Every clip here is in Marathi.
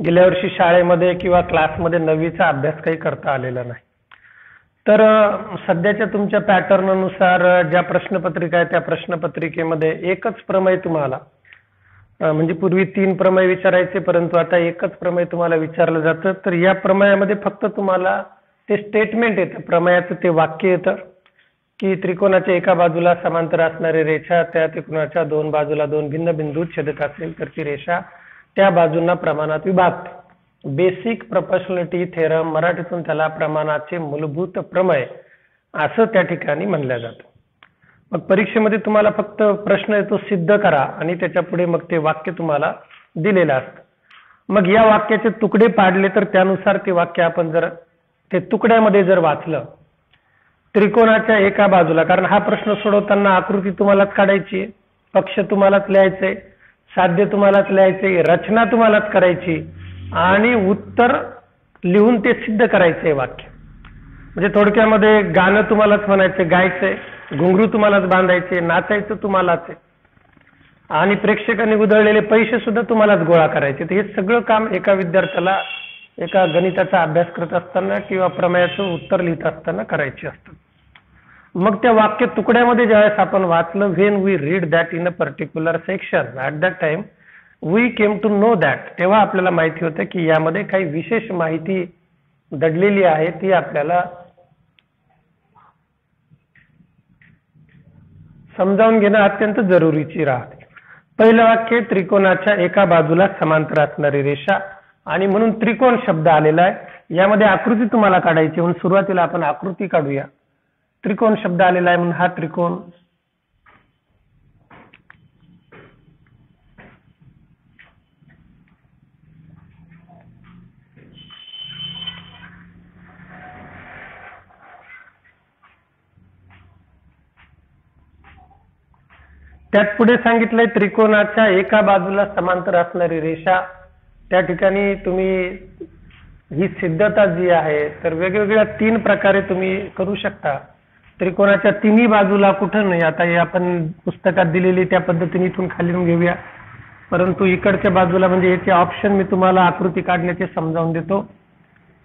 गेल्या वर्षी शाळेमध्ये किंवा क्लासमध्ये 9वीचा अभ्यास काही करता आलेला नाही. तर सध्याच्या तुमच्या पॅटर्ननुसार ज्या प्रश्नपत्रिका आहे त्या प्रश्नपत्रिकेमध्ये एकच प्रमेय तुम्हाला म्हणजे पूर्वी 3 प्रमेय विचारायचे, परंतु आता एकच प्रमेय तुम्हाला विचारलं जातं. तर या प्रमेयामध्ये फक्त तुम्हाला ते स्टेटमेंट येतं, प्रमेयाचं ते वाक्य येतं की त्रिकोणाच्या एका बाजूला समांतर असणारी रेषा त्या त्रिकोणाच्या 2 बाजूला 2 भिन्न बिंदू छेदत असेल तर ती रेषा त्या बाजूंना प्रमाणात विभागते. बेसिक प्रोपोर्शनॅलिटी थेरम, मराठीतून त्याला प्रमाणाचे मूलभूत प्रमेय असं त्या ठिकाणी म्हणलं जातं. मग परीक्षेमध्ये तुम्हाला फक्त प्रश्न येतो सिद्ध करा आणि त्याच्या पुढे मग ते वाक्य तुम्हाला दिलेलं असतं. मग या वाक्याचे तुकडे पाडले तर त्यानुसार ते वाक्य आपण जर ते तुकड्यामध्ये जर वाचलं, त्रिकोणाच्या एका बाजूला, कारण हा प्रश्न सोडवताना आकृती तुम्हालाच काढायची, पक्ष तुम्हालाच लिहायचंय, साध्य तुम्हालाच लिहायचंय, रचना तुम्हालाच करायची आणि उत्तर लिहून ते सिद्ध करायचंय वाक्य. म्हणजे थोडक्यामध्ये गाणं तुम्हालाच म्हणायचं, गायचंय, घुंगरू तुम्हालाच बांधायचे, नाचायचं तुम्हालाच आहे आणि प्रेक्षकांनी उधळलेले पैसे सुद्धा तुम्हालाच गोळा करायचे. तर हे सगळं काम एका विद्यार्थ्याला एका गणिताचा अभ्यास करत असताना किंवा प्रमेयाचं उत्तर लिहित असताना करायचे असतं. मग त्या वाक्य तुकड्यामध्ये ज्यावेळेस आपण वाचलं, when we read that in a particular section at that time we came to know that, तेव्हा आपल्याला माहिती होतं की यामध्ये काही विशेष माहिती दडलेली आहे, ती आपल्याला समजावून घेणं अत्यंत जरुरीची राहते. पहिलं वाक्य, त्रिकोणाच्या एका बाजूला समांतर असणारी रेषा, आणि म्हणून त्रिकोण शब्द आलेला आहे. यामध्ये आकृती तुम्हाला काढायची, म्हणून सुरुवातीला आपण आकृती काढूया. त्रिकोण शब्द आलेला आहे म्हणून हा त्रिकोण, त्यात पुढे सांगितलंय त्रिकोणाच्या एका बाजूला समांतर असणारी रेषा. त्या ठिकाणी तुम्ही ही सिद्धता जी आहे तर वेगवेगळ्या 3 प्रकारे तुम्ही करू शकता. त्रिकोणाच्या तिन्ही बाजूला कुठं नाही, आता हे आपण पुस्तकात दिलेली त्या पद्धतीने इथून खाली घेऊया, परंतु इकडच्या बाजूला म्हणजे याचे ऑप्शन मी तुम्हाला आकृती काढण्याचे समजावून देतो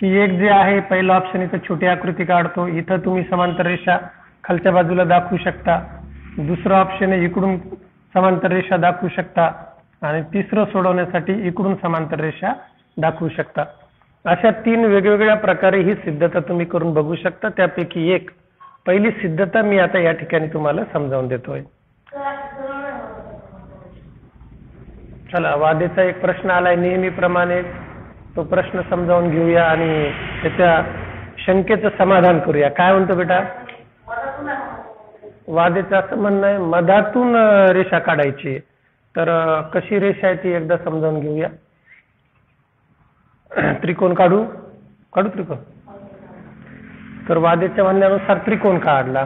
की एक जे आहे पहिला ऑप्शन, इथं छोटी आकृती काढतो, इथं तुम्ही समांतर रेषा खालच्या बाजूला दाखवू शकता. दुसरं ऑप्शन आहे इकडून समांतर रेषा दाखवू शकता आणि तिसरं सोडवण्यासाठी इकडून समांतर रेषा दाखवू शकता. अशा 3 वेगवेगळ्या प्रकारे ही सिद्धता तुम्ही करून बघू शकता. त्यापैकी एक पहिली सिद्धता मी आता या ठिकाणी तुम्हाला समजावून देतोय. चला, वादेचा एक प्रश्न आलाय नेहमीप्रमाणे, तो प्रश्न समजावून घेऊया आणि त्याच्या शंकेचं समाधान करूया. काय म्हणतो बेटा? वादेचं असं म्हणणं आहे मधातून रेषा काढायची. तर कशी रेषा आहे ती एकदा समजावून घेऊया. त्रिकोण काढू त्रिकोण. तर वादेच्या म्हणण्यानुसार त्रिकोण काढला.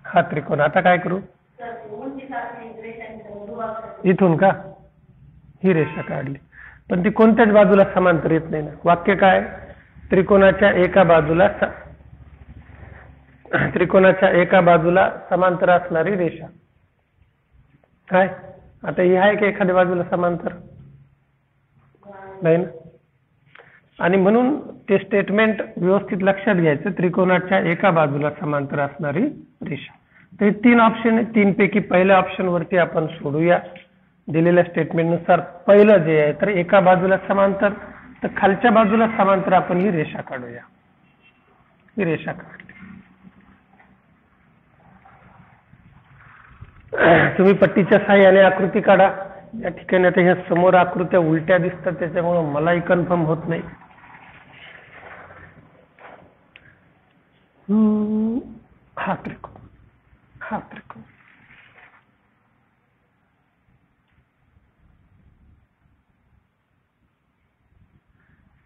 हा त्रिकोण. आता काय करू? इथून का ही रेषा काढली, पण ती कोणत्याच बाजूला समांतर येत नाही ना. वाक्य काय? त्रिकोणाच्या एका बाजूला समांतर असणारी रेषा. काय आता ही आहे की एखाद्या बाजूला समांतर नाही ना, आणि म्हणून ते स्टेटमेंट व्यवस्थित लक्षात घ्यायचं, त्रिकोणाच्या एका बाजूला समांतर असणारी रेषा. तर 3 ऑप्शन आहे, 3 पैकी पहिल्या ऑप्शन वरती आपण सोडूया. दिलेल्या स्टेटमेंट नुसार पहिलं जे आहे तर एका बाजूला समांतर, तर खालच्या बाजूला समांतर आपण ही रेषा काढूया. ही रेषा काढली. तुम्ही पट्टीच्या साहाय्याने आकृती काढा. या ठिकाणी आता ह्या समोर आकृत्या उलट्या दिसतात, त्याच्यामुळे मलाही कन्फर्म होत नाही. हा त्रिकोण, हा त्रिकोण.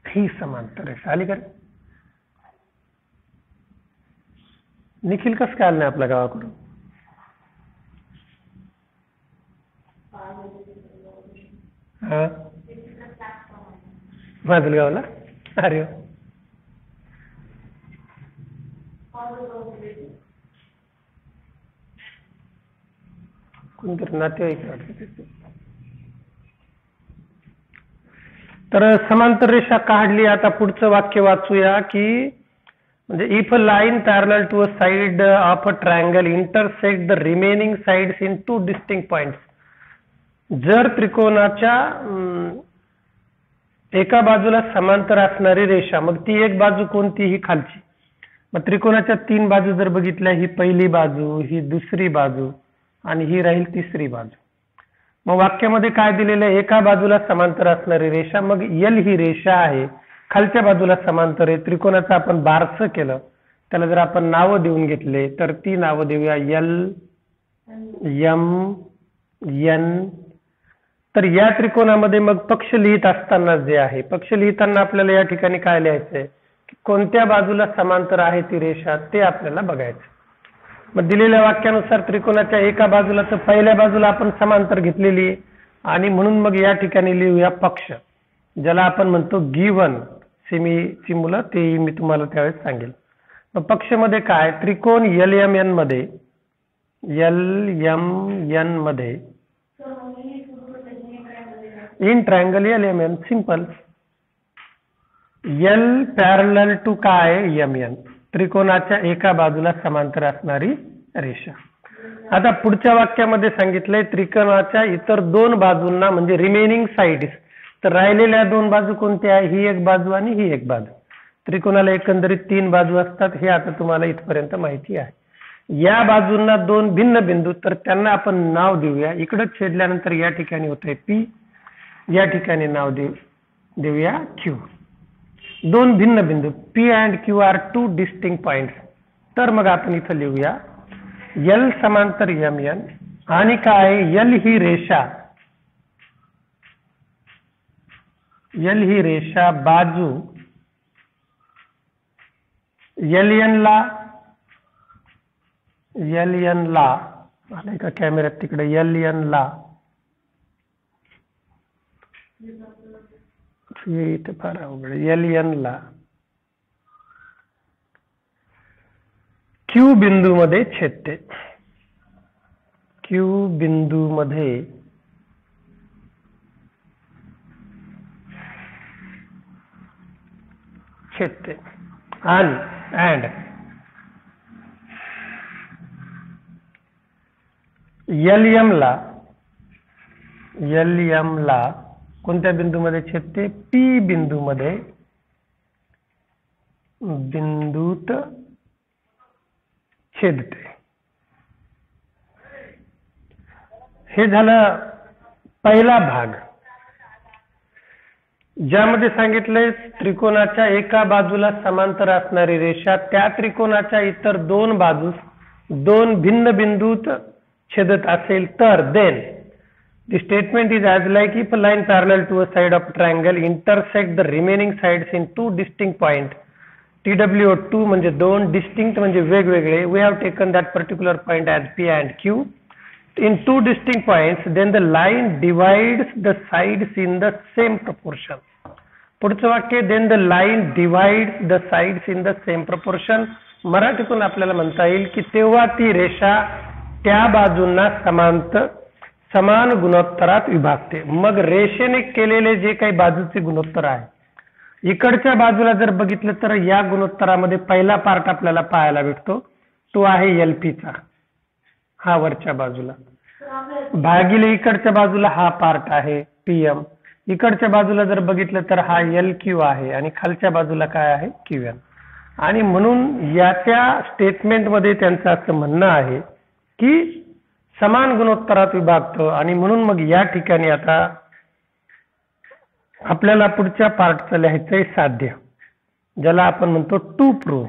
ही समांतर रेषा आली का? निखिल कसं काय आलं नाही आपल्या गावाकडून? हा, माजलगावला. अरे कोणतरी नातेवाईक वाटत. तर समांतर रेषा काढली. आता पुढचं वाक्य वाचूया की म्हणजे if a line parallel to a side of a triangle intersect the remaining sides in two distinct points. जर त्रिकोणाच्या एका बाजूला समांतर असणारी रेषा, मग ती एक बाजू कोणती? ही खालची. मग त्रिकोणाच्या 3 बाजू जर बघितल्या, ही पहिली बाजू, ही दुसरी बाजू आणि ही राहील तिसरी बाजू. मग वाक्यामध्ये काय दिलेलं आहे? एका बाजूला समांतर असणारी रेषा. मग यल ही रेषा आहे, खालच्या बाजूला समांतर आहे. त्रिकोणाचं आपण बारसं केलं, त्याला जर आपण नावं देऊन घेतले तर ती नावं देऊया यल, यम, एन. तर या त्रिकोणामध्ये मग पक्ष लिहित असताना जे आहे, पक्ष लिहिताना आपल्याला या ठिकाणी काय लिहायचंय? कोणत्या बाजूला समांतर आहे ती रेषा ते आपल्याला बघायचं. मग दिलेल्या वाक्यानुसार त्रिकोणाच्या एका बाजूला तर पहिल्या बाजूला आपण समांतर घेतलेली आहे आणि म्हणून मग या ठिकाणी लिहूया पक्ष, ज्याला आपण म्हणतो गिव्हन. सेमीची मुलं ते मी तुम्हाला त्यावेळेस सांगेल. मग पक्ष मध्ये काय? त्रिकोण LMN मध्ये, LMN मध्ये in triangle LMN simple. L parallel to काय? MN. त्रिकोणाच्या एका बाजूला समांतर असणारी रेषा. आता पुढच्या वाक्यामध्ये सांगितलंय त्रिकोणाच्या इतर 2 बाजूंना म्हणजे रिमेनिंग साइड्स. तर राहिलेल्या 2 बाजू कोणत्या आहे? ही एक बाजू आणि ही एक बाजू. त्रिकोणाला एकंदरीत 3 बाजू असतात, हे आता तुम्हाला इथपर्यंत माहिती आहे. या बाजूंना 2 भिन्न बिंदू, तर त्यांना आपण नाव देऊया. इकडे छेदल्यानंतर या ठिकाणी होतंय P, या ठिकाणी नाव देऊया Q. 2 भिन्न बिंदू P and Q are 2 distinct points. तर मग आपण इथं लिहूया L समांतर MN आणि काय? L ही रेषा, L ही रेषा बाजू LN ला आलाय का कॅमेऱ्यात? तिकडे LN ला इथे फार अवघड. LN ला Q बिंदू मध्ये छेदते. Q बिंदू मध्ये छेदते आणि LM ला कोणत्या बिंदूमध्ये छेदते? P बिंदूमध्ये, बिंदूत छेदते. हे झालं पहिला भाग, ज्यामध्ये सांगितलंय त्रिकोणाच्या एका बाजूला समांतर असणारी रेषा त्या त्रिकोणाच्या इतर 2 बाजूस 2 भिन्न बिंदूत छेदत असेल तर then the statement is as like if a line parallel to a side of a triangle intersect the remaining sides in 2 distinct points. TWO2 म्हणजे 2, distinct म्हणजे वेगवेगळे. We have taken that particular point as P and Q in 2 distinct points, then the line divides the sides in the same proportion. पुढचं वाक्य then the line divides the sides in the same proportion. मराठीतून आपल्याला म्हणता येईल की तेव्हा ती रेषा त्या बाजूंना समान गुणोत्तरात विभागते. मग रेषेने केलेले जे काही बाजूचे गुणोत्तर आहे, इकडच्या बाजूला जर बघितलं तर या गुणोत्तरामध्ये पहिला पार्ट आपल्याला पाहायला भेटतो, तो आहे LP चा, हा वरच्या बाजूला, भागिले इकडच्या बाजूला हा पार्ट आहे PM. इकडच्या बाजूला जर बघितलं तर हा LQ आहे आणि खालच्या बाजूला काय आहे? QN. आणि म्हणून याच्या स्टेटमेंटमध्ये त्यांचं असं म्हणणं आहे की समान गुणोत्तरात विभागतो. आणि म्हणून मग या ठिकाणी आता आपल्याला पुढच्या पार्टचं लिहायचंय साध्य, ज्याला आपण म्हणतो टू प्रूव्ह.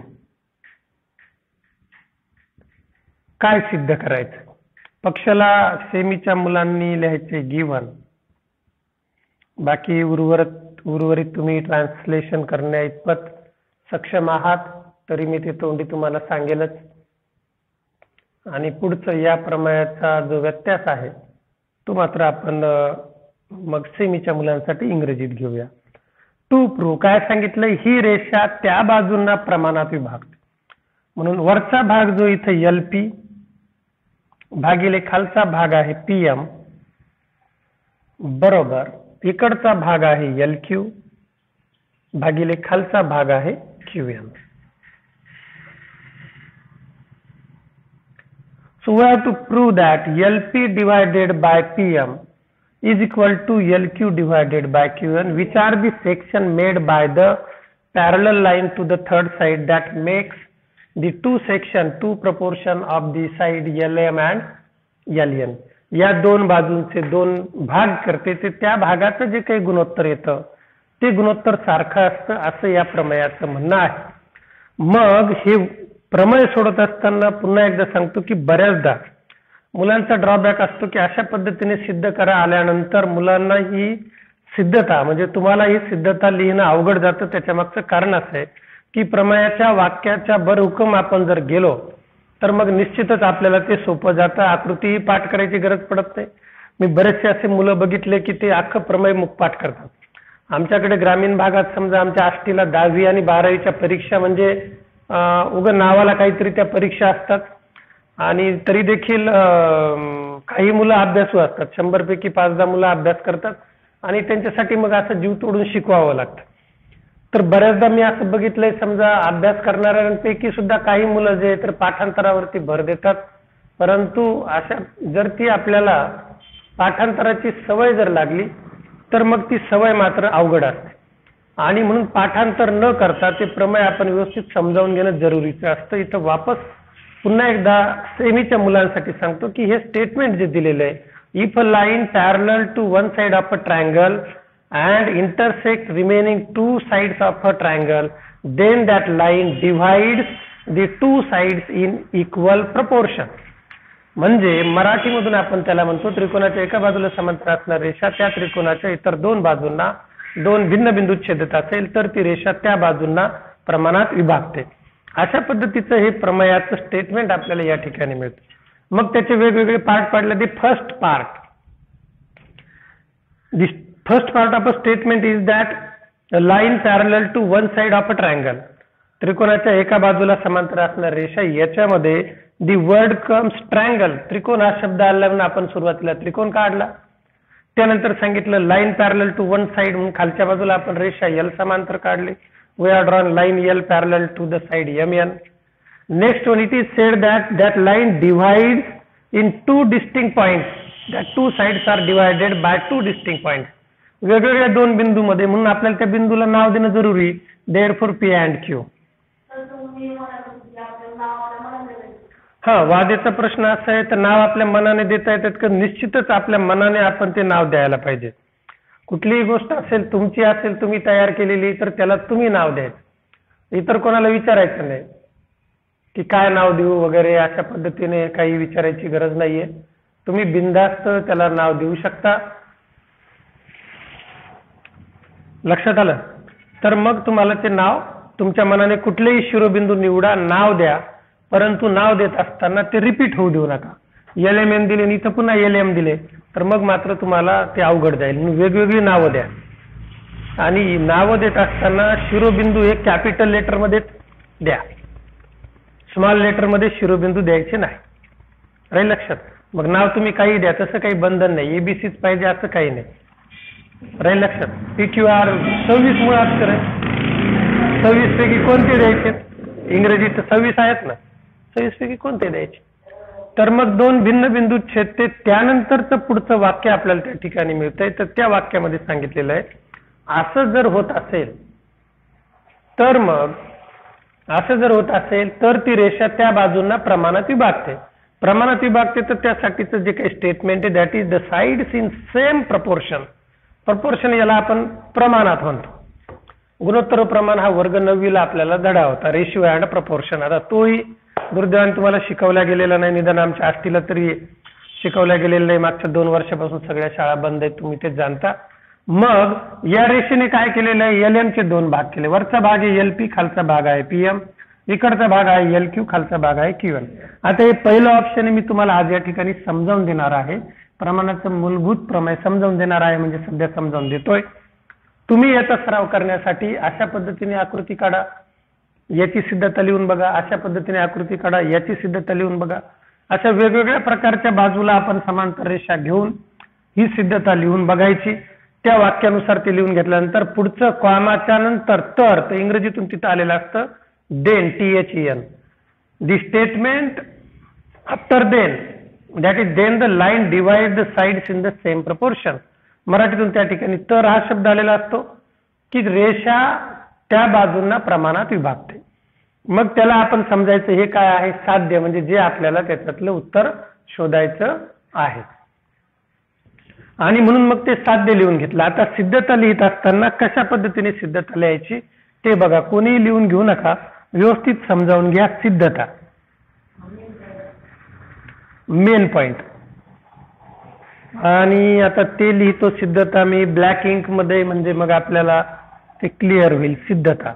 काय सिद्ध करायचं? पक्षाला सेमीच्या मुलांनी लिहायचे गिव्हन. बाकी उर्वरित तुम्ही ट्रान्सलेशन करण्या इतपत सक्षम आहात, तरी मी ते तोंडी तुम्हाला सांगेलच. आणि पुढचं या प्रमेयाचा जो व्यत्यास आहे तो मात्र आपण मग सेमीच्या मुलांसाठी इंग्रजीत घेऊया. टू प्रूव्ह काय सांगितलं? ही रेषा त्या बाजूंना प्रमाणात विभागते. म्हणून वरचा भाग जो इथे LP भागिले खालचा भाग आहे PM बरोबर इकडचा भाग आहे LQ भागिले खालचा भाग आहे QN. So we have to prove that LP divided by PM is equal to LQ divided by QN, which are the section made by the parallel line to the third side that makes the two proportion of the side LM and LN. या दोन बाजूंचे दोन भाग करते ते त्या भागाचं जे काही गुणोत्तर येतं ते गुणोत्तर सारखं असतं असं या प्रमेयाचं म्हणणं आहे. मग हे प्रमेय सोडत असताना पुन्हा एकदा सांगतो की बऱ्याचदा मुलांचा ड्रॉबॅक असतो की अशा पद्धतीने सिद्ध करा आल्यानंतर मुलांना ही सिद्धता म्हणजे तुम्हाला ही सिद्धता लिहिणं अवघड जातं. त्याच्या मागचं कारण असं आहे की प्रमेयाच्या वाक्याच्या बरहुकम आपण जर गेलो तर मग निश्चितच आपल्याला ते सोपं जातं. आकृतीही पाठ करायची गरज पडत नाही. मी बरेचसे असे मुलं बघितले की ते अख्खं प्रमेय मुखपाठ करतात. आमच्याकडे ग्रामीण भागात समजा आमच्या आष्टीला 10वी आणि 12वीच्या परीक्षा म्हणजे उगा नावाला काहीतरी त्या परीक्षा असतात आणि तरी देखील काही मुलं अभ्यासू असतात. 100 पैकी 5-10 मुलं अभ्यास करतात आणि त्यांच्यासाठी मग असं जीव तोडून शिकवावं लागतं. तर बऱ्याचदा मी असं बघितलंय समजा अभ्यास करणाऱ्यांपैकी सुद्धा काही मुलं जे तर पाठांतरावरती भर देतात. परंतु अशा जर ती आपल्याला पाठांतराची सवय जर लागली तर मग ती सवय मात्र अवघड असते आणि म्हणून पाठांतर न करता ते प्रमेय आपण व्यवस्थित समजावून घेणं जरुरीचं असतं. इथं वापस पुन्हा एकदा सेमीच्या मुलांसाठी सांगतो की हे स्टेटमेंट जे दिलेलं आहे, if a line parallel to one side of a triangle and intersect remaining two sides of a triangle, then that line divides the two sides in equal proportion. म्हणजे मराठीमधून आपण त्याला म्हणतो त्रिकोणाच्या एका बाजूला समांतर असणारी रेषा त्या त्रिकोणाच्या इतर दोन बाजूंना दोन भिन्न बिंदूत छेदत असेल तर ती रेषा त्या बाजूंना प्रमाणात विभागते. अशा पद्धतीचं हे प्रमेयाचं स्टेटमेंट आपल्याला या ठिकाणी मिळतं. मग त्याचे वेगवेगळे पार्ट पाडले. The first part, first part of a statement is that a line parallel to one side of a triangle, त्रिकोणाच्या एका बाजूला समांतर असणारी रेषा याच्यामध्ये the word comes triangle, त्रिकोण हा शब्द आल्यावर आपण सुरुवातीला त्रिकोण काढला. त्यानंतर सांगितलं line parallel to one side म्हणून खालच्या बाजूला आपण रेषा L समांतर काढली. We have drawn line L parallel to the side MN. Next one, it is said that line divides in two distinct points, that two sides are divided by two distinct points. वेगवेगळ्या दोन बिंदूमध्ये म्हणून आपल्याला त्या बिंदूला नाव देणं जरुरी. therefore P and Q. वादेचा प्रश्न असा आहे तर नाव आपल्या मनाने देता येतात का? निश्चितच आपल्या मनाने आपण ते नाव द्यायला पाहिजे. कुठलीही गोष्ट असेल तुमची असेल तुम्ही तयार केलेली तर त्याला तुम्ही नाव द्यायचं. इतर कोणाला विचारायचं नाही की काय नाव देऊ वगैरे अशा पद्धतीने काही विचारायची गरज नाहीये. तुम्ही बिनधास्त त्याला नाव देऊ शकता. लक्षात आलं? तर मग तुम्हाला ते नाव तुमच्या मनाने कुठलेही शिरोबिंदू निवडा, नाव द्या. परंतु नाव देत असताना ते रिपीट होऊ देऊ नका. LMN दिले आणि इथं पुन्हा LM दिले तर मग मात्र तुम्हाला ते अवघड जाईल. वेगवेगळी नावं द्या आणि नावं देत असताना शिरोबिंदू हे कॅपिटल लेटर मध्ये द्या, स्मॉल लेटर मध्ये शिरोबिंदू द्यायचे नाही. राहील लक्षात? मग नाव तुम्ही काही द्या, तसं काही बंधन नाही. ABCच पाहिजे असं काही नाही. राहील लक्षात? PQR 26 मुळाक्षर आहे. 26 पैकी कोणते द्यायचे? इंग्रजीत 26 आहेत ना, 26 पैकी कोणते द्यायचे? तर मग दोन भिन्न बिंदू छेदते त्यानंतरचं पुढचं वाक्य आपल्याला त्या ठिकाणी मिळतंय. तर त्या वाक्यामध्ये सांगितलेलं आहे असं जर होत असेल तर मग असं जर होत असेल तर ती रेषा त्या बाजूंना प्रमाणात विभागते. प्रमाणात विभागते तर त्यासाठीचं जे काही स्टेटमेंट आहे that is the sides in same proportion. Proportion याला आपण प्रमाणात म्हणतो. गुणोत्तर प्रमाण हा वर्ग 9वीला आपल्याला धडा होता, रेशिओ अँड प्रपोर्शन. आता तोही दुर्दैवाने तुम्हाला शिकवल्या गेलेला नाही, निदान आमच्या आष्टीला तरी शिकवल्या गेलेलं नाही. मागच्या 2 वर्षापासून सगळ्या शाळा बंद आहेत, तुम्ही ते जाणता. मग या रेषेने काय केलेलं आहे, LM चे 2 भाग केले. वरचा भाग आहे LP, खालचा भाग आहे PM. इकडचा भाग आहे LQ, खालचा भाग आहे QN. आता हे पहिलं ऑप्शन मी तुम्हाला आज या ठिकाणी समजावून देणार आहे. प्रमाणाचं मूलभूत प्रमेय समजावून देणार आहे, म्हणजे सध्या समजावून देतोय. तुम्ही याचा सराव करण्यासाठी अशा पद्धतीने आकृती काढा, याची सिद्धता लिहून बघा. अशा पद्धतीने आकृती काढा, याची सिद्धता लिहून बघा. अशा वेगवेगळ्या प्रकारच्या बाजूला आपण समांतर रेषा घेऊन ही सिद्धता लिहून बघायची. त्या वाक्यानुसार ते लिहून घेतल्यानंतर पुढचं कॉमाच्या नंतर तर इंग्रजीतून तिथं आलेलं असतं then, THEN. The statement after then, that is then the line divide the sides in the same proportion. मराठीतून त्या ठिकाणी तर हा शब्द आलेला असतो की रेषा त्या बाजूंना प्रमाणात विभागते. मग त्याला आपण समजायचं हे काय आहे, साध्य, म्हणजे जे आपल्याला त्याच्यातलं उत्तर शोधायचं आहे. आणि म्हणून मग ते साध्य लिहून घेतलं. आता सिद्धता लिहित असताना कशा पद्धतीने सिद्धता लिहायची ते बघा. कोणीही लिहून घेऊ नका, व्यवस्थित समजावून घ्या. सिद्धता मेन पॉइंट. आणि आता ते लिहितो सिद्धता मी ब्लॅक इंक मध्ये, म्हणजे मग आपल्याला ते क्लिअर होईल. सिद्धता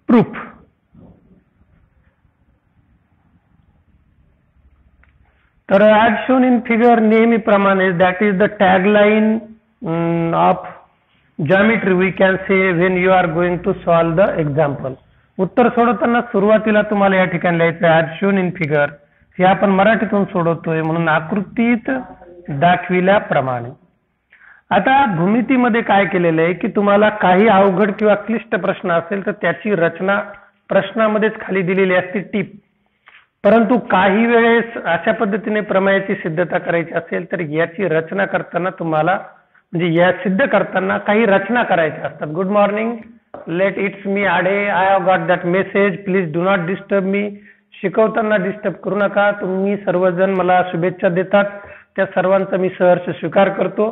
प्रूफ. तर ऍज शोन इन फिगर नेहमीप्रमाणे that is the tagline of geometry we can say when you are going to solve the example. उत्तर सोडवताना सुरुवातीला तुम्हाला या ठिकाणी लिहायचं ऍज शोन इन फिगर. हे आपण मराठीतून सोडवतोय म्हणून आकृतीत दाखविल्याप्रमाणे. आता भूमितीमध्ये काय केलेलं आहे की तुम्हाला काही अवघड किंवा क्लिष्ट प्रश्न असेल तर त्याची रचना प्रश्नामध्येच खाली दिलेली असते, टिप. परंतु काही वेळेस अशा पद्धतीने प्रमेयाची सिद्धता करायची असेल तर याची रचना करताना तुम्हाला, म्हणजे या सिद्ध करताना काही रचना करायच्या असतात. Good morning, let it's me आडे, I have got that message, please do not disturb me. शिकवताना डिस्टर्ब करू नका. तुम्ही सर्वजण मला शुभेच्छा देतात, त्या सर्वांचा मी सहर्ष स्वीकार करतो.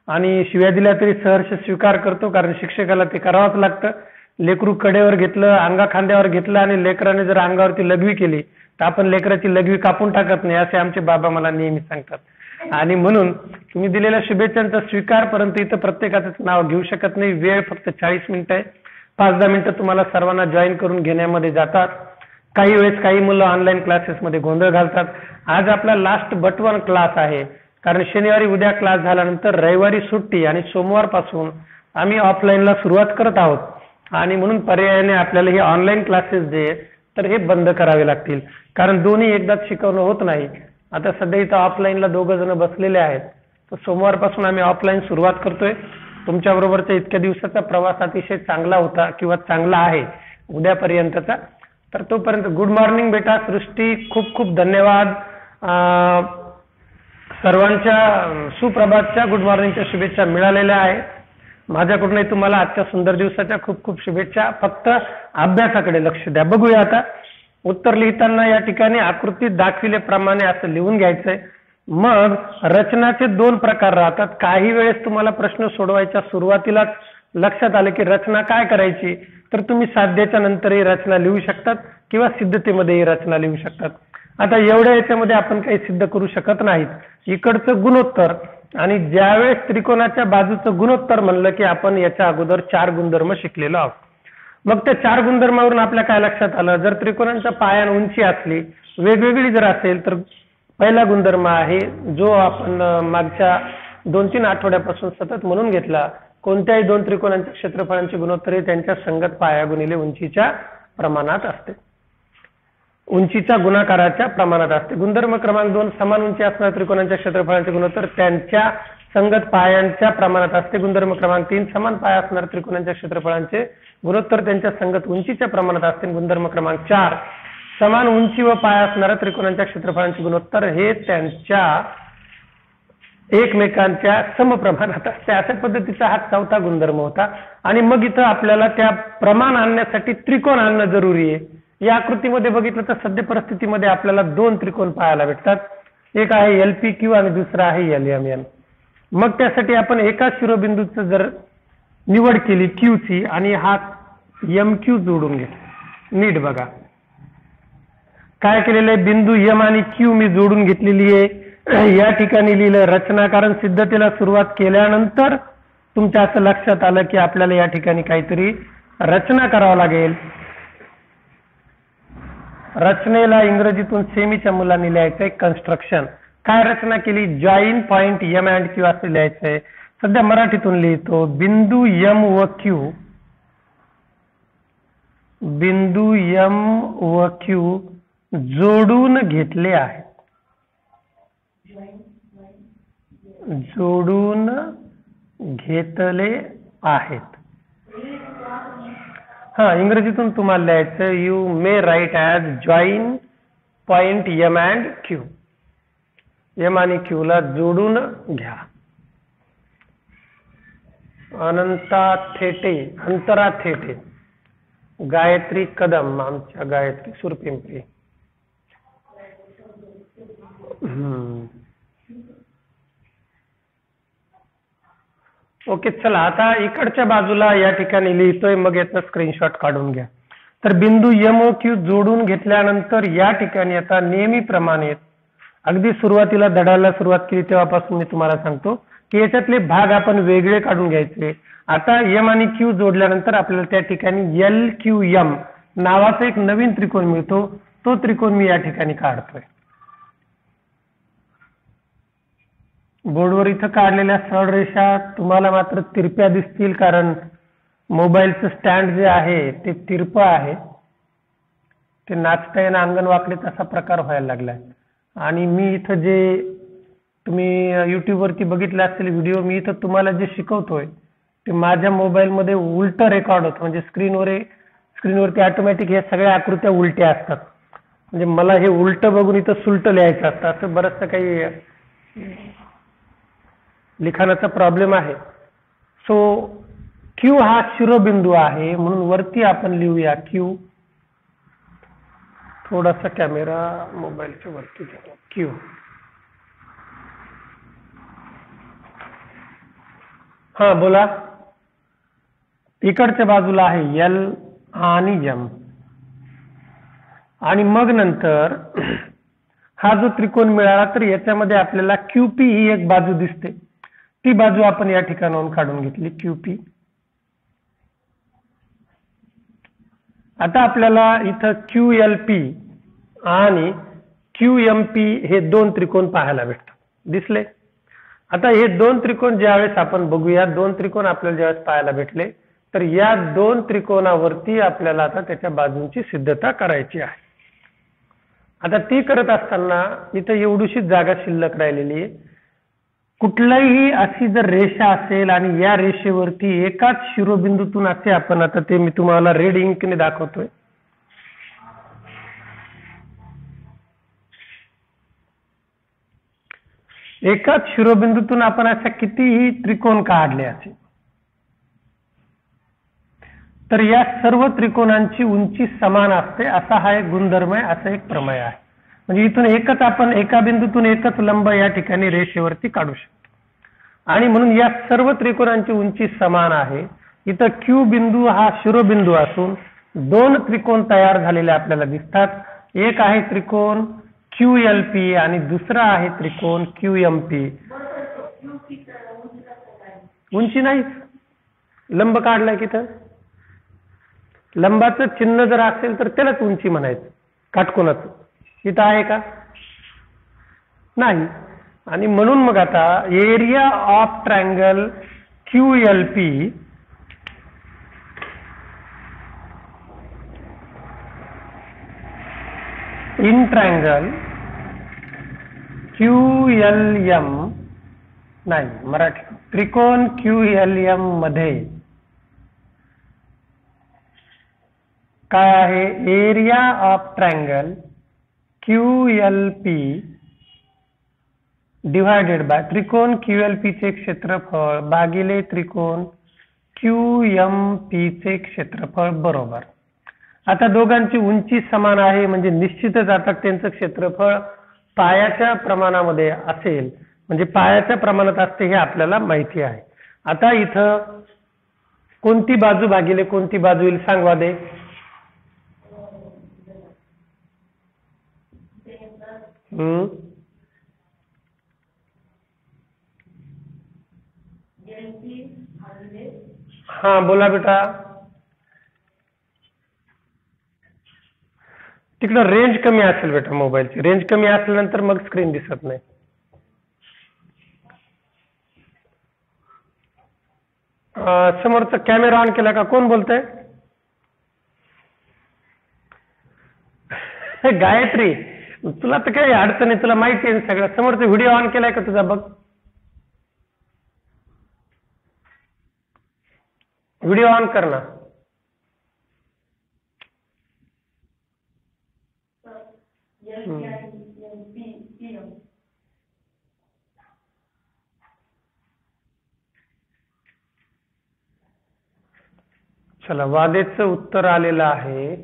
आणि शिव्या दिल्या तरी सहर्ष स्वीकार करतो, कारण शिक्षकाला ते करावंच लागतं. लेकरू कडेवर घेतलं, अंगा खांद्यावर घेतलं आणि लेकराने जर अंगावरती लघवी केली तर आपण लेकराची लघवी कापून टाकत नाही, असे आमचे बाबा मला नेहमी सांगतात. आणि म्हणून तुम्ही दिलेल्या शुभेच्छांचा स्वीकार, परंतु इथं प्रत्येकाचं नाव घेऊ शकत नाही. वेळ फक्त 40 मिनिटं आहे. 5-10 मिनिटं तुम्हाला सर्वांना जॉईन करून घेण्यामध्ये जातात. काही वेळेस काही मुलं ऑनलाईन क्लासेसमध्ये गोंधळ घालतात. आज आपला लास्ट बट वन क्लास आहे, कारण शनिवारी उद्या क्लास झाल्यानंतर रविवारी सुट्टी आणि सोमवारपासून आम्ही ऑफलाईनला सुरुवात करत आहोत. आणि म्हणून पर्यायाने आपल्याला हे ऑनलाईन क्लासेस जे तर हे बंद करावे लागतील, कारण दोन्ही एकदाच शिकवणं होत नाही. आता सध्या इथं ऑफलाईनला 2 जण बसलेले आहेत, तर सोमवारपासून आम्ही ऑफलाईन सुरुवात करतोय. तुमच्याबरोबरचा इतक्या दिवसाचा प्रवास अतिशय चांगला होता किंवा चांगला आहे उद्यापर्यंतचा. तर तोपर्यंत गुड मॉर्निंग बेटा. सृष्टी खूप खूप धन्यवाद. सर्वांच्या सुप्रभातच्या गुड मॉर्निंगच्या शुभेच्छा मिळालेल्या आहेत. माझ्याकडूनही तुम्हाला आजच्या सुंदर दिवसाच्या खूप खूप शुभेच्छा. फक्त अभ्यासाकडे लक्ष द्या. बघूया आता उत्तर लिहिताना या ठिकाणी आकृतीत दाखविल्याप्रमाणे असं लिहून घ्यायचंय. मग रचनाचे 2 प्रकार राहतात. काही वेळेस तुम्हाला प्रश्न सोडवायच्या सुरुवातीलाच लक्षात आलं की रचना काय करायची, तर तुम्ही साध्याच्या नंतरही रचना लिहू शकतात किंवा सिद्धतेमध्येही रचना लिहू शकतात. आता एवढ्या याच्यामध्ये आपण काही सिद्ध करू शकत नाहीत. इकडचं गुणोत्तर आणि ज्यावेळेस त्रिकोणाच्या बाजूचं गुणोत्तर म्हणलं की आपण याच्या अगोदर 4 गुणधर्म शिकलेलो आहोत. मग त्या 4 गुणधर्मावरून आपल्या काय लक्षात आलं, जर त्रिकोणांच्या पायान उंची असली वेगवेगळी जर असेल तर पहिला गुणधर्म आहे जो आपण मागच्या 2-3 आठवड्यापासून सतत म्हणून घेतला, कोणत्याही 2 त्रिकोणांच्या क्षेत्रफळांचे गुणोत्तर हे त्यांच्या संगत पाया गुणिले उंचीच्या प्रमाणात असते, उंचीच्या गुणाकाराच्या प्रमाणात असते. गुणधर्म क्रमांक 2 समान उंची असणाऱ्या त्रिकोणांच्या क्षेत्रफळांचे गुणोत्तर त्यांच्या संगत पायांच्या प्रमाणात असते. गुणधर्म क्रमांक 3 समान पाया असणाऱ्या त्रिकोणांच्या क्षेत्रफळांचे गुणोत्तर त्यांच्या संगत उंचीच्या प्रमाणात असते. गुणधर्म क्रमांक 4 समान उंची व पाया असणाऱ्या त्रिकोणांच्या क्षेत्रफळांचे गुणोत्तर हे त्यांच्या एकमेकांच्या समप्रमाणात असते. अशा पद्धतीचा हा 4था गुणधर्म होता. आणि मग इथं आपल्याला त्या प्रमाण आणण्यासाठी त्रिकोण आणणं जरुरी आहे. या आकृतीमध्ये बघितलं तर सध्या परिस्थितीमध्ये आपल्याला 2 त्रिकोण पाहायला भेटतात. एक आहे LPQ आणि दुसरा आहे LMN. मग त्यासाठी आपण एका शिरोबिंदूचं जर निवड केली Q ची आणि हा MQ जोडून घेतला. नीट बघा काय केलेलं आहे, बिंदू M आणि Q मी जोडून घेतलेली आहे. या ठिकाणी लिहिलं रचना, कारण सिद्धतेला सुरुवात केल्यानंतर तुमच्या असं लक्षात आलं की आपल्याला या ठिकाणी काहीतरी रचना करावं लागेल. रचनेला इंग्रजीतून सेमीच्या मुलांनी लिहायचंय कन्स्ट्रक्शन. काय रचना केली, join point M and Q असे लिहायचंय. सध्या मराठीतून लिहितो, बिंदू M व Q, बिंदू M व Q जोडून घेतले आहेत. जोडून घेतले आहेत. हा, इंग्रजीतून तुम्हाला लिहायचं, you may write as join point M and Q. M आणि क्यू ला जोडून घ्या. अनंता थेटे, अंतरा थेटे, गायत्री कदम, आमच्या गायत्री सुरपिंपरी. ओके, चला आता इकडच्या बाजूला या ठिकाणी लिहितोय, मग याचा स्क्रीनशॉट काढून घ्या. तर बिंदू MOQ जोडून घेतल्यानंतर या ठिकाणी आता नेहमीप्रमाणे अगदी सुरुवातीला धड्याला सुरुवात केली तेव्हापासून मी तुम्हाला सांगतो की याच्यातले भाग आपण वेगळे काढून घ्यायचे. आता M आणि Q जोडल्यानंतर आपल्याला त्या ठिकाणी LQM नावाचा एक नवीन त्रिकोण मिळतो. तो त्रिकोण मी या ठिकाणी काढतोय. बोर्डवर इथं काढलेल्या सरळ रेषा तुम्हाला मात्र तिरप्या दिसतील, कारण मोबाईलचं स्टँड जे आहे ते तिरपं आहे. ते नाचता येणं अंगण वाकडे तसा प्रकार व्हायला लागलाय. आणि मी इथं जे तुम्ही युट्यूबवरती बघितलं असेल व्हिडिओ, मी इथं तुम्हाला जे शिकवतोय ते माझ्या मोबाईलमध्ये उलट रेकॉर्ड होतं. म्हणजे स्क्रीनवरती ऑटोमॅटिक हे सगळ्या आकृत्या उलट्या असतात. म्हणजे मला हे उलट बघून इथं सुलट लिहायचं असतं. असं बरंचसं काही लिखाणाचा प्रॉब्लेम आहे. सो Q हा शिरोबिंदू आहे, म्हणून वरती आपण लिहूया Q. थोडासा कॅमेरा मोबाईलच्या वरती घेतो. Q. हा, बोला. इकडच्या बाजूला आहे L आणि M. आणि मग नंतर हा जो त्रिकोण मिळाला तर याच्यामध्ये आपल्याला QP ही एक बाजू दिसते. ती बाजू आपण या ठिकाणाहून काढून घेतली, QP. आता आपल्याला इथं QLP आणि QMP हे दोन त्रिकोण पाहायला भेटतात. दिसले? आता हे दोन त्रिकोण ज्यावेळेस आपण बघूया, दोन त्रिकोण आपल्याला ज्यावेळेस पाहायला भेटले तर या दोन त्रिकोणावरती आपल्याला आता त्याच्या बाजूंची सिद्धता करायची आहे. आता ती करत असताना इथं एवढीशी जागा शिल्लक राहिलेली आहे. कुठलाही अशी जर रेषा असेल आणि या रेषेवरती एकाच शिरोबिंदूतून असे आपण, आता ते मी तुम्हाला रेड इंकने दाखवतोय. एकाच शिरोबिंदूतून आपण अशा कितीही त्रिकोण काढले असे तर या सर्व त्रिकोणांची उंची समान असते, असा हा एक गुणधर्म आहे, असा एक प्रमेय आहे. म्हणजे इथून एकच आपण एका बिंदूतून एकच लंब या ठिकाणी रेषेवरती काढू शकतो. आणि म्हणून या सर्व त्रिकोणांची उंची समान आहे. इथं Q बिंदू हा शिरोबिंदू असून दोन त्रिकोण तयार झालेले आपल्याला दिसतात. एक आहे त्रिकोण QLP आणि दुसरा आहे त्रिकोण QMP. उंची नाही, लंब काढलाय की तर लंबाचं चिन्ह जर असेल तर त्यालाच उंची म्हणायचं, काटकोनाचं. इथं आहे का? नाही. आणि म्हणून मग आता area of triangle QLP in triangle QLM, नाही मराठी, त्रिकोण QLM मध्ये काय आहे? Area of triangle QLP divided by त्रिकोण QLP चे क्षेत्रफळ भागिले त्रिकोण QMP चे क्षेत्रफळ बरोबर. आता दोघांची उंची समान आहे म्हणजे निश्चितच आता त्यांचं क्षेत्रफळ पायाच्या प्रमाणामध्ये असेल, म्हणजे पायाच्या प्रमाणात असते हे आपल्याला माहिती आहे. आता इथं कोणती बाजू भागिले कोणती बाजू येईल सांगवा दे. हा, बोला बेटा. तिकडं रेंज कमी असेल बेटा, मोबाईलची रेंज कमी असल्यानंतर मग स्क्रीन दिसत नाही. समोरचा कॅमेरा ऑन केला का? कोण बोलतंय? गायत्री, तुला तर काही अडचण आहे, तुला माहिती आहे सगळं. समोरचा व्हिडिओ ऑन केलाय का तुझा? बघ व्हिडिओ ऑन कर ना. चला, वादेचं उत्तर आलेलं आहे.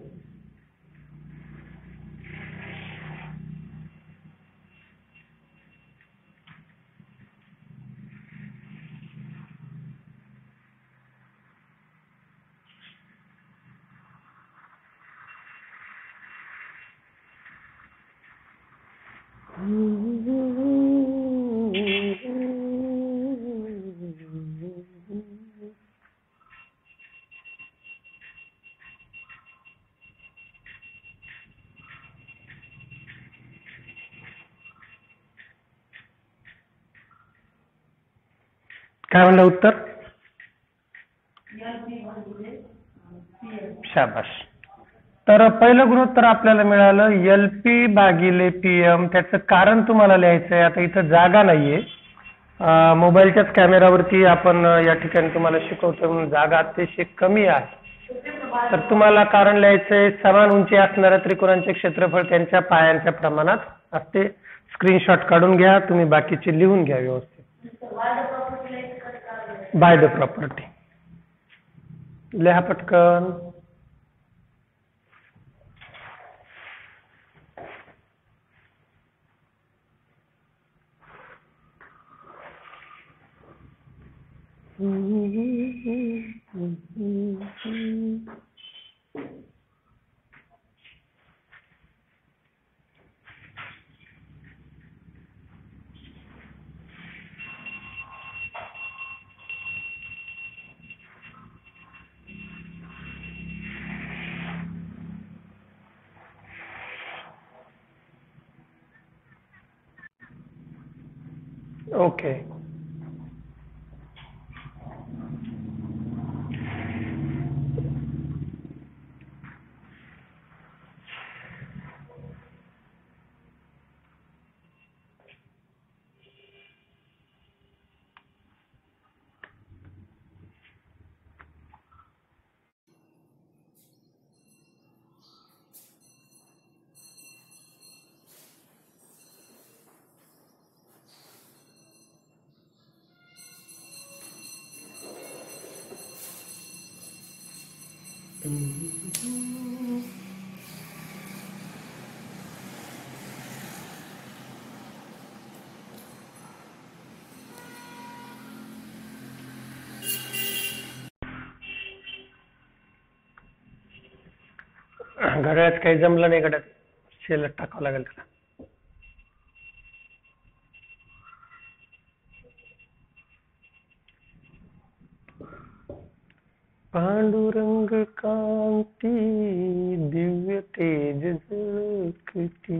काय म्हणलं उत्तर? शाबाश. तर पहिलं गुणोत्तर आपल्याला मिळालं LP भागिले PM. त्याचं कारण तुम्हाला लिहायचं आहे. आता इथं जागा नाहीये, मोबाईलच्याच कॅमेरावरती आपण या ठिकाणी तुम्हाला शिकवतो म्हणून जागा अतिशय कमी आहे. तर तुम्हाला कारण लिहायचंय, समान उंची असणाऱ्या त्रिकोणांचे क्षेत्रफळ त्यांच्या पायांच्या प्रमाणात असते. स्क्रीनशॉट काढून घ्या, तुम्ही बाकीचे लिहून घ्या व्यवस्थित. बाय द प्रॉपर्टी लिहा पटकन. ओके. घड्याळात काही जमलं नाही, घड्यात शेलट टाकावं लागेल त्याला. पांडुरंग कांती दिव्य तेज झळकती.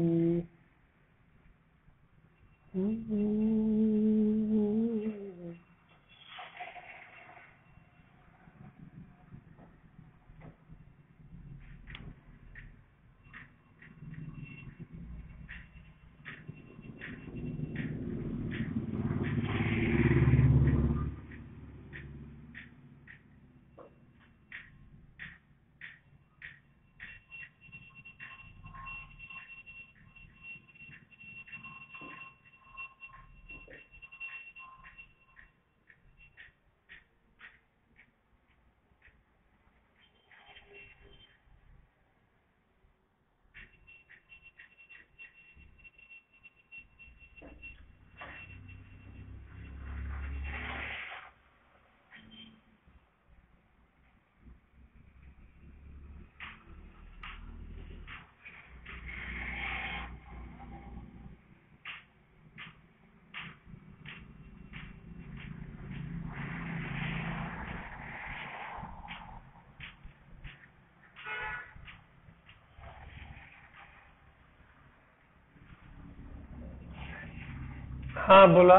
हा बोला.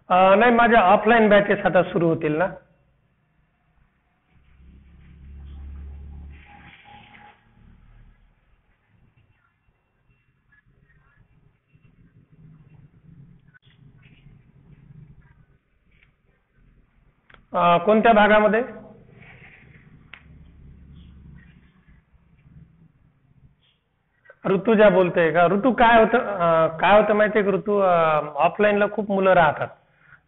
नाही, माझ्या ऑफलाईन बॅचेस आता सुरू होतील ना. कोणत्या भागामध्ये? ऋतुजा बोलतोय का? ऋतू काय होतं माहितीये का ऋतू, ऑफलाईनला खूप मुलं राहतात.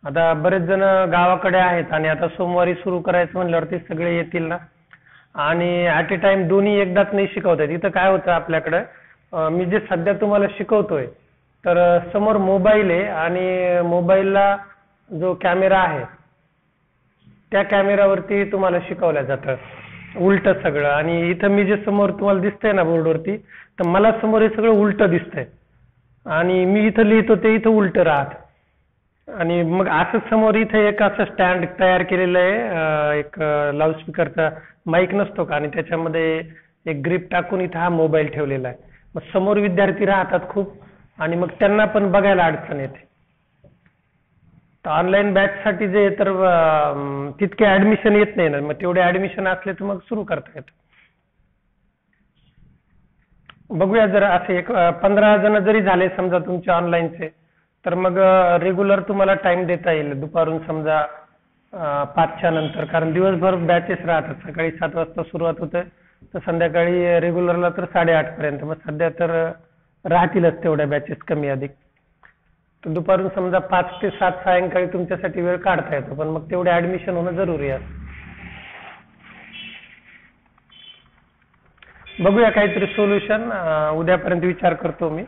आता बरेच जण गावाकडे आहेत आणि आता सोमवारी सुरू करायचं म्हणल्यावरती सगळे येतील ना, आणि ऍट ए टाइम दोन्ही एकदाच नाही शिकवता येत. इथं काय होतं आपल्याकडे, मी जे सध्या तुम्हाला शिकवतोय तर समोर मोबाईल आहे आणि मोबाईलला जो कॅमेरा आहे त्या कॅमेरावरती तुम्हाला शिकवलं जातं उलट सगळं. आणि इथं मी जे समोर तुम्हाला दिसतंय ना बोर्डवरती, तर मला समोर हे सगळं उलट दिसतंय आणि मी इथं लिहितो ते इथं उलट राहत. आणि मग असं समोर इथे एक असं स्टँड तयार केलेलं आहे, एक लाऊडस्पीकरचा माईक नसतो का, आणि त्याच्यामध्ये एक ग्रिप टाकून इथं हा मोबाईल ठेवलेला आहे. मग समोर विद्यार्थी राहतात खूप आणि मग त्यांना पण बघायला अडचण येते. तर ऑनलाईन बॅच साठी जे तर तितके ऍडमिशन येत नाही ना, मग तेवढे ऍडमिशन असले तर मग सुरू करता येतं. बघूया जर असे एक 15 जण जरी झाले समजा तुमचे ऑनलाईनचे, तर मग रेग्युलर तुम्हाला टाइम देता येईल दुपारून समजा 5च्या नंतर, कारण दिवसभर बॅचेस राहतात. सकाळी 7 वाजता सुरुवात होते तर संध्याकाळी रेग्युलरला तर 8:30 पर्यंत. मग सध्या तर राहतीलच तेवढ्या बॅचेस कमी अधिक. तर दुपारून समजा 5 ते 7 सायंकाळी तुमच्यासाठी वेळ काढता येतो, पण मग तेवढे ऍडमिशन होणं जरुरी आहे. बघूया काहीतरी सोल्युशन, उद्यापर्यंत विचार करतो मी,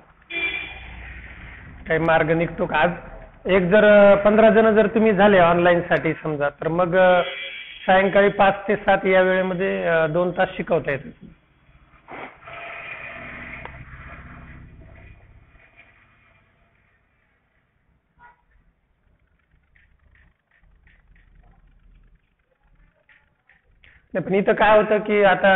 काही मार्ग निघतो का. आज एक जर 15 जण जर तुम्ही झाले ऑनलाईन साठी समजा, तर मग सायंकाळी 5 ते 7 या वेळेमध्ये 2 तास शिकवता येतं. नाही पण इथं काय होतं की आता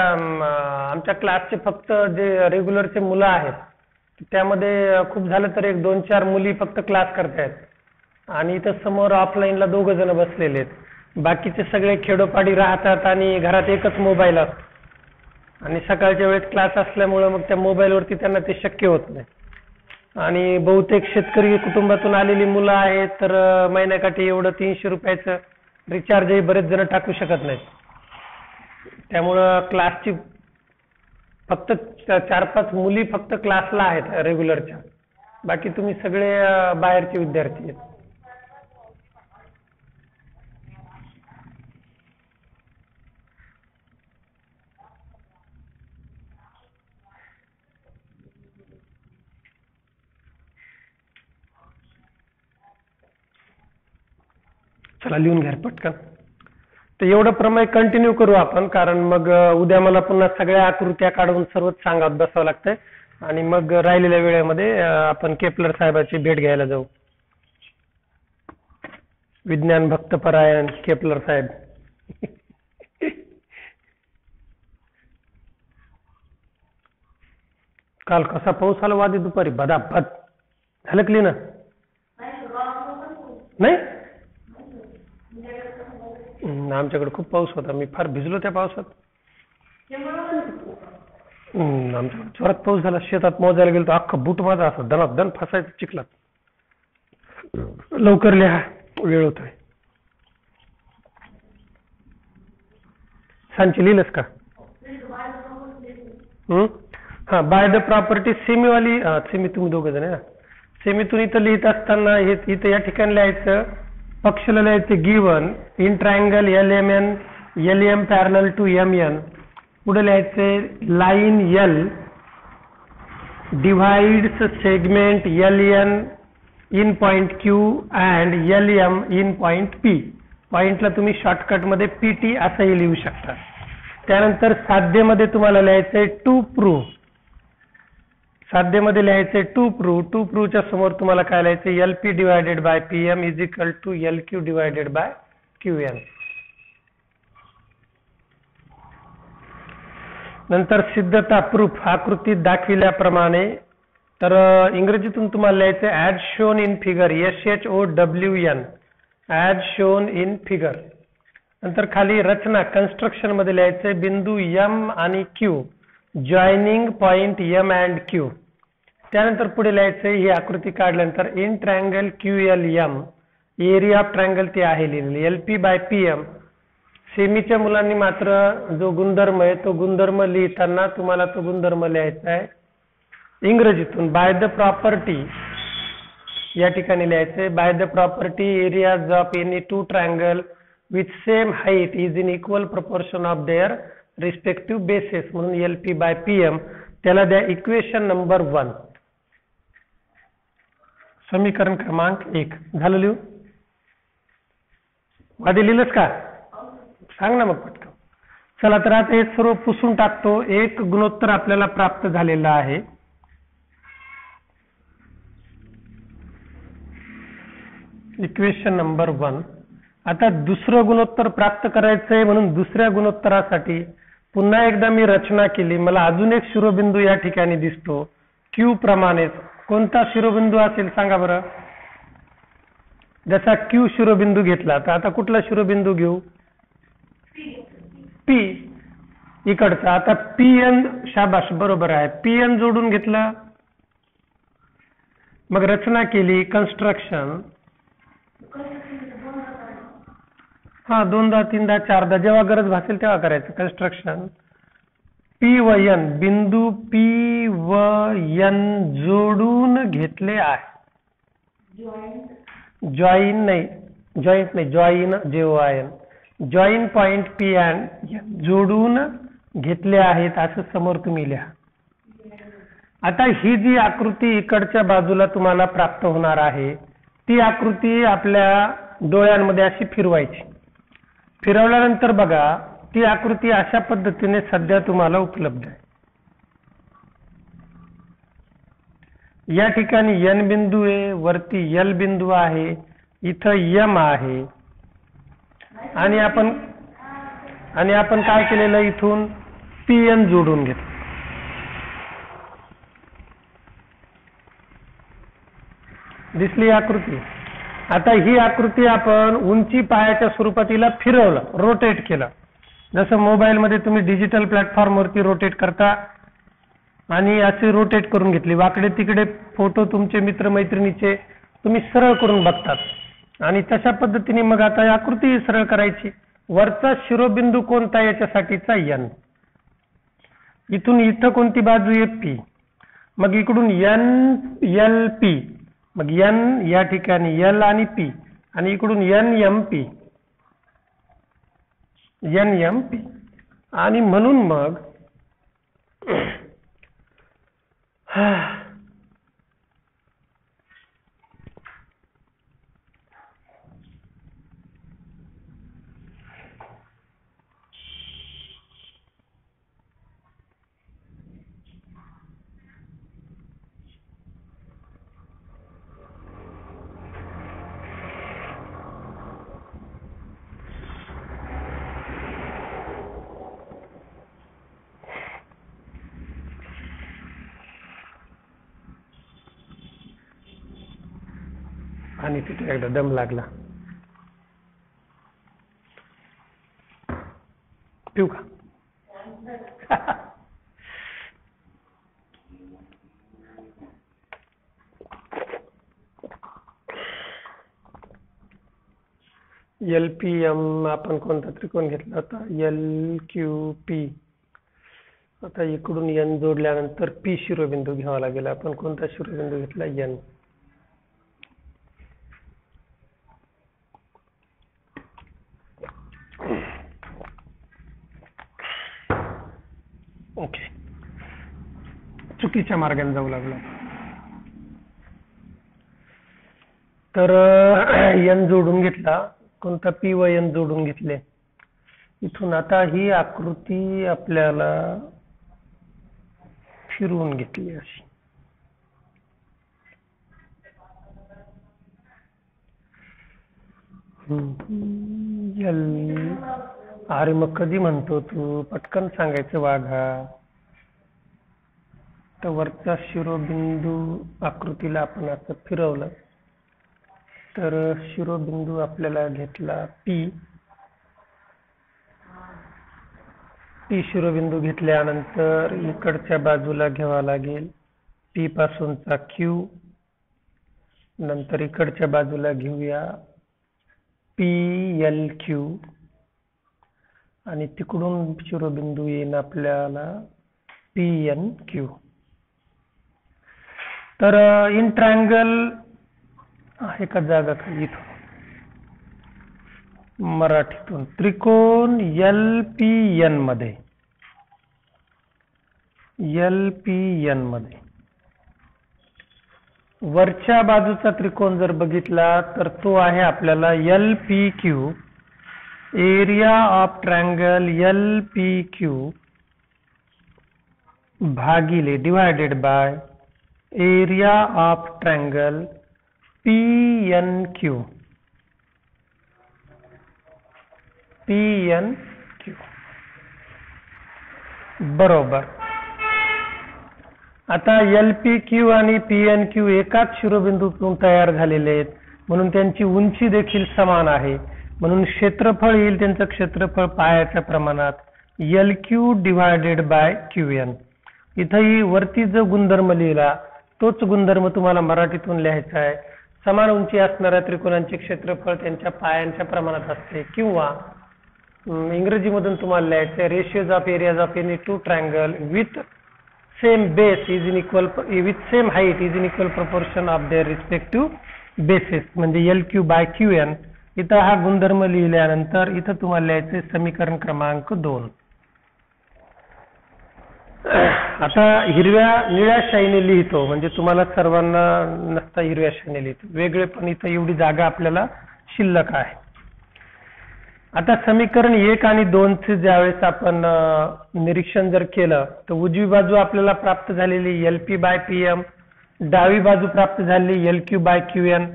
आमच्या क्लासचे फक्त जे रेग्युलरचे मुलं आहेत त्यामध्ये खूप झालं तर एक 2-4 मुली फक्त क्लास करतायत आणि इथं समोर ऑफलाईनला 2 जण बसलेले आहेत. बाकीचे सगळे खेडोपाडी राहतात आणि घरात एकच मोबाईल असतो आणि सकाळच्या वेळेस क्लास असल्यामुळं मग त्या मोबाईलवरती त्यांना ते शक्य होत नाही. आणि बहुतेक शेतकरी कुटुंबातून आलेली मुलं आहेत, तर महिन्याकाठी एवढं 300 रुपयाचं रिचार्जही बरेच जण टाकू शकत नाहीत. त्यामुळं क्लासची फक्त 4-5 मुली फक्त क्लासला आहेत रेग्युलरच्या, बाकी तुम्ही सगळे बाहेरचे विद्यार्थी आहेत. चला लिहून घ्या पटकन. तर एवढं प्रमेय कंटिन्यू करू आपण, कारण मग उद्या मला पुन्हा सगळ्या आकृत्या काढून सर्वच सांगत बसावं लागतंय आणि मग राहिलेल्या वेळेमध्ये आपण केपलर साहेबाची भेट घ्यायला जाऊ. विज्ञान भक्तपरायण केपलर साहेब. काल कसा पाऊस आला वादी दुपारी बदाबद. झालं क्लीन? नाही आमच्याकडे खूप पाऊस होता, मी फार भिजलो त्या पावसात. आमच्याकडे जोरात पाऊस झाला, शेतात मोजायला गेलो तर अख्खा बूट माझा असं दनादन फसायचं चिखलात. लवकर लिहा, वेळ होतोय. सांची लिहिलंस का? हा, बाय द प्रॉपर्टी सेमीवाली, सेमी तुम्ही 2 जण आहे. सेमीतून इथं लिहित असताना इथं या ठिकाणी लिहायचं, पक्षाला लिहायचं given in triangle LM parallel to MN. पुढे लिहायचे line L divides segment LN in point Q and LM in point P. पॉइंटला तुम्ही शॉर्टकट मध्ये PT असंही लिहू शकता. त्यानंतर साध्यमध्ये तुम्हाला लिहायचंय टू प्रूव्ह. साध्यमध्ये लिहायचंय टू प्रूव्ह. टू प्रूव्हच्या समोर तुम्हाला काय लिहायचंय, LP divided by PM is equal to LQ divided by QN. नंतर सिद्धता प्रूफ आकृतीत दाखविल्याप्रमाणे. तर इंग्रजीतून तुम्हाला लिहायचं as shown in figure, SHOWN, as shown in figure. नंतर खाली रचना कन्स्ट्रक्शन मध्ये लिहायचंय बिंदू M आणि Q joining point M and Q. त्यानंतर पुढे लिहायचंय ही आकृती काढल्यानंतर in triangle QLM area of triangle ती आहे लिहिलेली, LP बाय PM सेमीच्या मुलांनी मात्र जो गुणधर्म आहे तो गुणधर्म लिहिताना तुम्हाला तो गुणधर्म लिहायचा आहे इंग्रजीतून. बाय द प्रॉपर्टी या ठिकाणी लिहायचंय, by the property areas of any two triangle with same height is in equal proportion of their respective bases, म्हणून LP बाय PM. त्याला द्या इक्वेशन नंबर 1, समीकरण क्रमांक 1. झालं लिहू? आधी लिहिलंच का? सांग ना मग पटकन. चला तर आता हे सर्व पुसून टाकतो. एक गुणोत्तर आपल्याला प्राप्त झालेला आहे. Equation number 1. आता दुसरं गुणोत्तर प्राप्त करायचंय म्हणून दुसऱ्या गुणोत्तरासाठी पुन्हा एकदा मी रचना केली. मला अजून एक शिरोबिंदू या ठिकाणी दिसतो Q प्रमाणेच. कोणता शिरोबिंदू असेल सांगा बरं? जसा Q शिरोबिंदू घेतला तर आता कुठला शिरोबिंदू घेऊ? P इकडचा. आता PN, शाबाश, बरोबर आहे. PN जोडून घेतलं, मग रचना केली, कन्स्ट्रक्शन. हा, 2दा 3दा 4दा जेव्हा गरज भासेल तेव्हा करायचं कन्स्ट्रक्शन. P व N, बिंदू P व N जोडून घेतले आहे. जॉईन नाही, join JOIN. Join point P and N जोडून घेतले आहेत असं समोर तुम्ही लिहा. आता ही जी आकृती इकडच्या बाजूला तुम्हाला प्राप्त होणार आहे ती आकृती आपल्या डोळ्यांमध्ये अशी फिरवायची. फिरवल्यानंतर बघा ती आकृती अशा पद्धतीने सध्या तुम्हाला उपलब्ध आहे. या ठिकाणी N बिंदू आहे, वरती L बिंदू आहे, इथं M आहे, आणि आपण काय केलेलं इथून PN जोडून घेतलं. दिसली आकृती? आता ही आकृती आपण उंची पायाच्या स्वरूपात हिला फिरवलं, रोटेट केलं. जसं मोबाईल मध्ये तुम्ही डिजिटल प्लॅटफॉर्म वरती रोटेट करता आणि असे रोटेट करून घेतली. वाकडे तिकडे फोटो तुमचे मित्रमैत्रिणीचे तुम्ही सरळ करून बघतात, आणि तशा पद्धतीने मग आता आकृती सरळ करायची. वरचा शिरोबिंदू कोणता याच्यासाठीचा? N. इथून इथं कोणती बाजू आहे? P. मग इकडून NLP, मग N या ठिकाणी L आणि P, आणि इकडून NMP, NMP. आणि म्हणून मग आणि तिथे एकदा दम लागला. पिऊ का? LPM आपण कोणता त्रिकोण घेतला होता? LQP. आता इकडून N जोडल्यानंतर P शिरोबिंदू घ्यावा लागेल. आपण कोणता शिरोबिंदू घेतला? N. ओके, चुकीच्या मार्गाने जाऊ लागला. तर N जोडून घेतला, कोणता? P व N जोडून घेतले. इथून आता ही आकृती आपल्याला फिरवून घेतली अशी. अरे मग कधी म्हणतो तू? पटकन सांगायचं वाघा. तर वरचा शिरोबिंदू आकृतीला आपण असं फिरवलं तर शिरोबिंदू आपल्याला घेतला P. P शिरोबिंदू घेतल्यानंतर इकडच्या बाजूला घ्यावा लागेल P पासूनचा Q. नंतर इकडच्या बाजूला घेऊया PLQ. आणि तिकडून शिरोबिंदू येईन आपल्याला PNQ. तर इन ट्रायंगल आहे का जागा खाली इथं मराठीतून त्रिकोण LPN मध्ये वरच्या बाजूचा त्रिकोण जर बघितला तर तो आहे आपल्याला LPQ. Area of triangle LPQ भागिले divided by area of triangle PNQ. बरोबर. आता LPQ आणि PNQ एकाच शिरोबिंदूतून तयार झालेले आहेत म्हणून त्यांची उंची देखील समान आहे. म्हणून क्षेत्रफळ येईल त्यांचं क्षेत्रफळ पायाच्या प्रमाणात LQ डिवायडेड बाय QN. इथंही वरती जो गुणधर्म लिहिला तोच गुणधर्म तुम्हाला मराठीतून लिहायचा आहे. समान उंची असणाऱ्या त्रिकोणांचे क्षेत्रफळ त्यांच्या पायांच्या प्रमाणात असते किंवा इंग्रजीमधून तुम्हाला लिहायचं ratios of areas of any two triangle with same base is in equal with same height is in equal proportion of their respective basis म्हणजे LQ बाय QN. इथं हा गुणधर्म लिहिल्यानंतर इथं तुम्हाला लिहायचे समीकरण क्रमांक 2. आता निळ्या शाईने लिहितो म्हणजे तुम्हाला सर्वांना नसता हिरव्या शाईने लिहितो वेगळे पण इथं एवढी जागा आपल्याला शिल्लक आहे. आता समीकरण 1 आणि 2 चे ज्यावेळेस आपण निरीक्षण जर केलं तर उजवी बाजू आपल्याला प्राप्त झालेली LP बाय PM, डावी बाजू प्राप्त झालेली LQ बाय QN.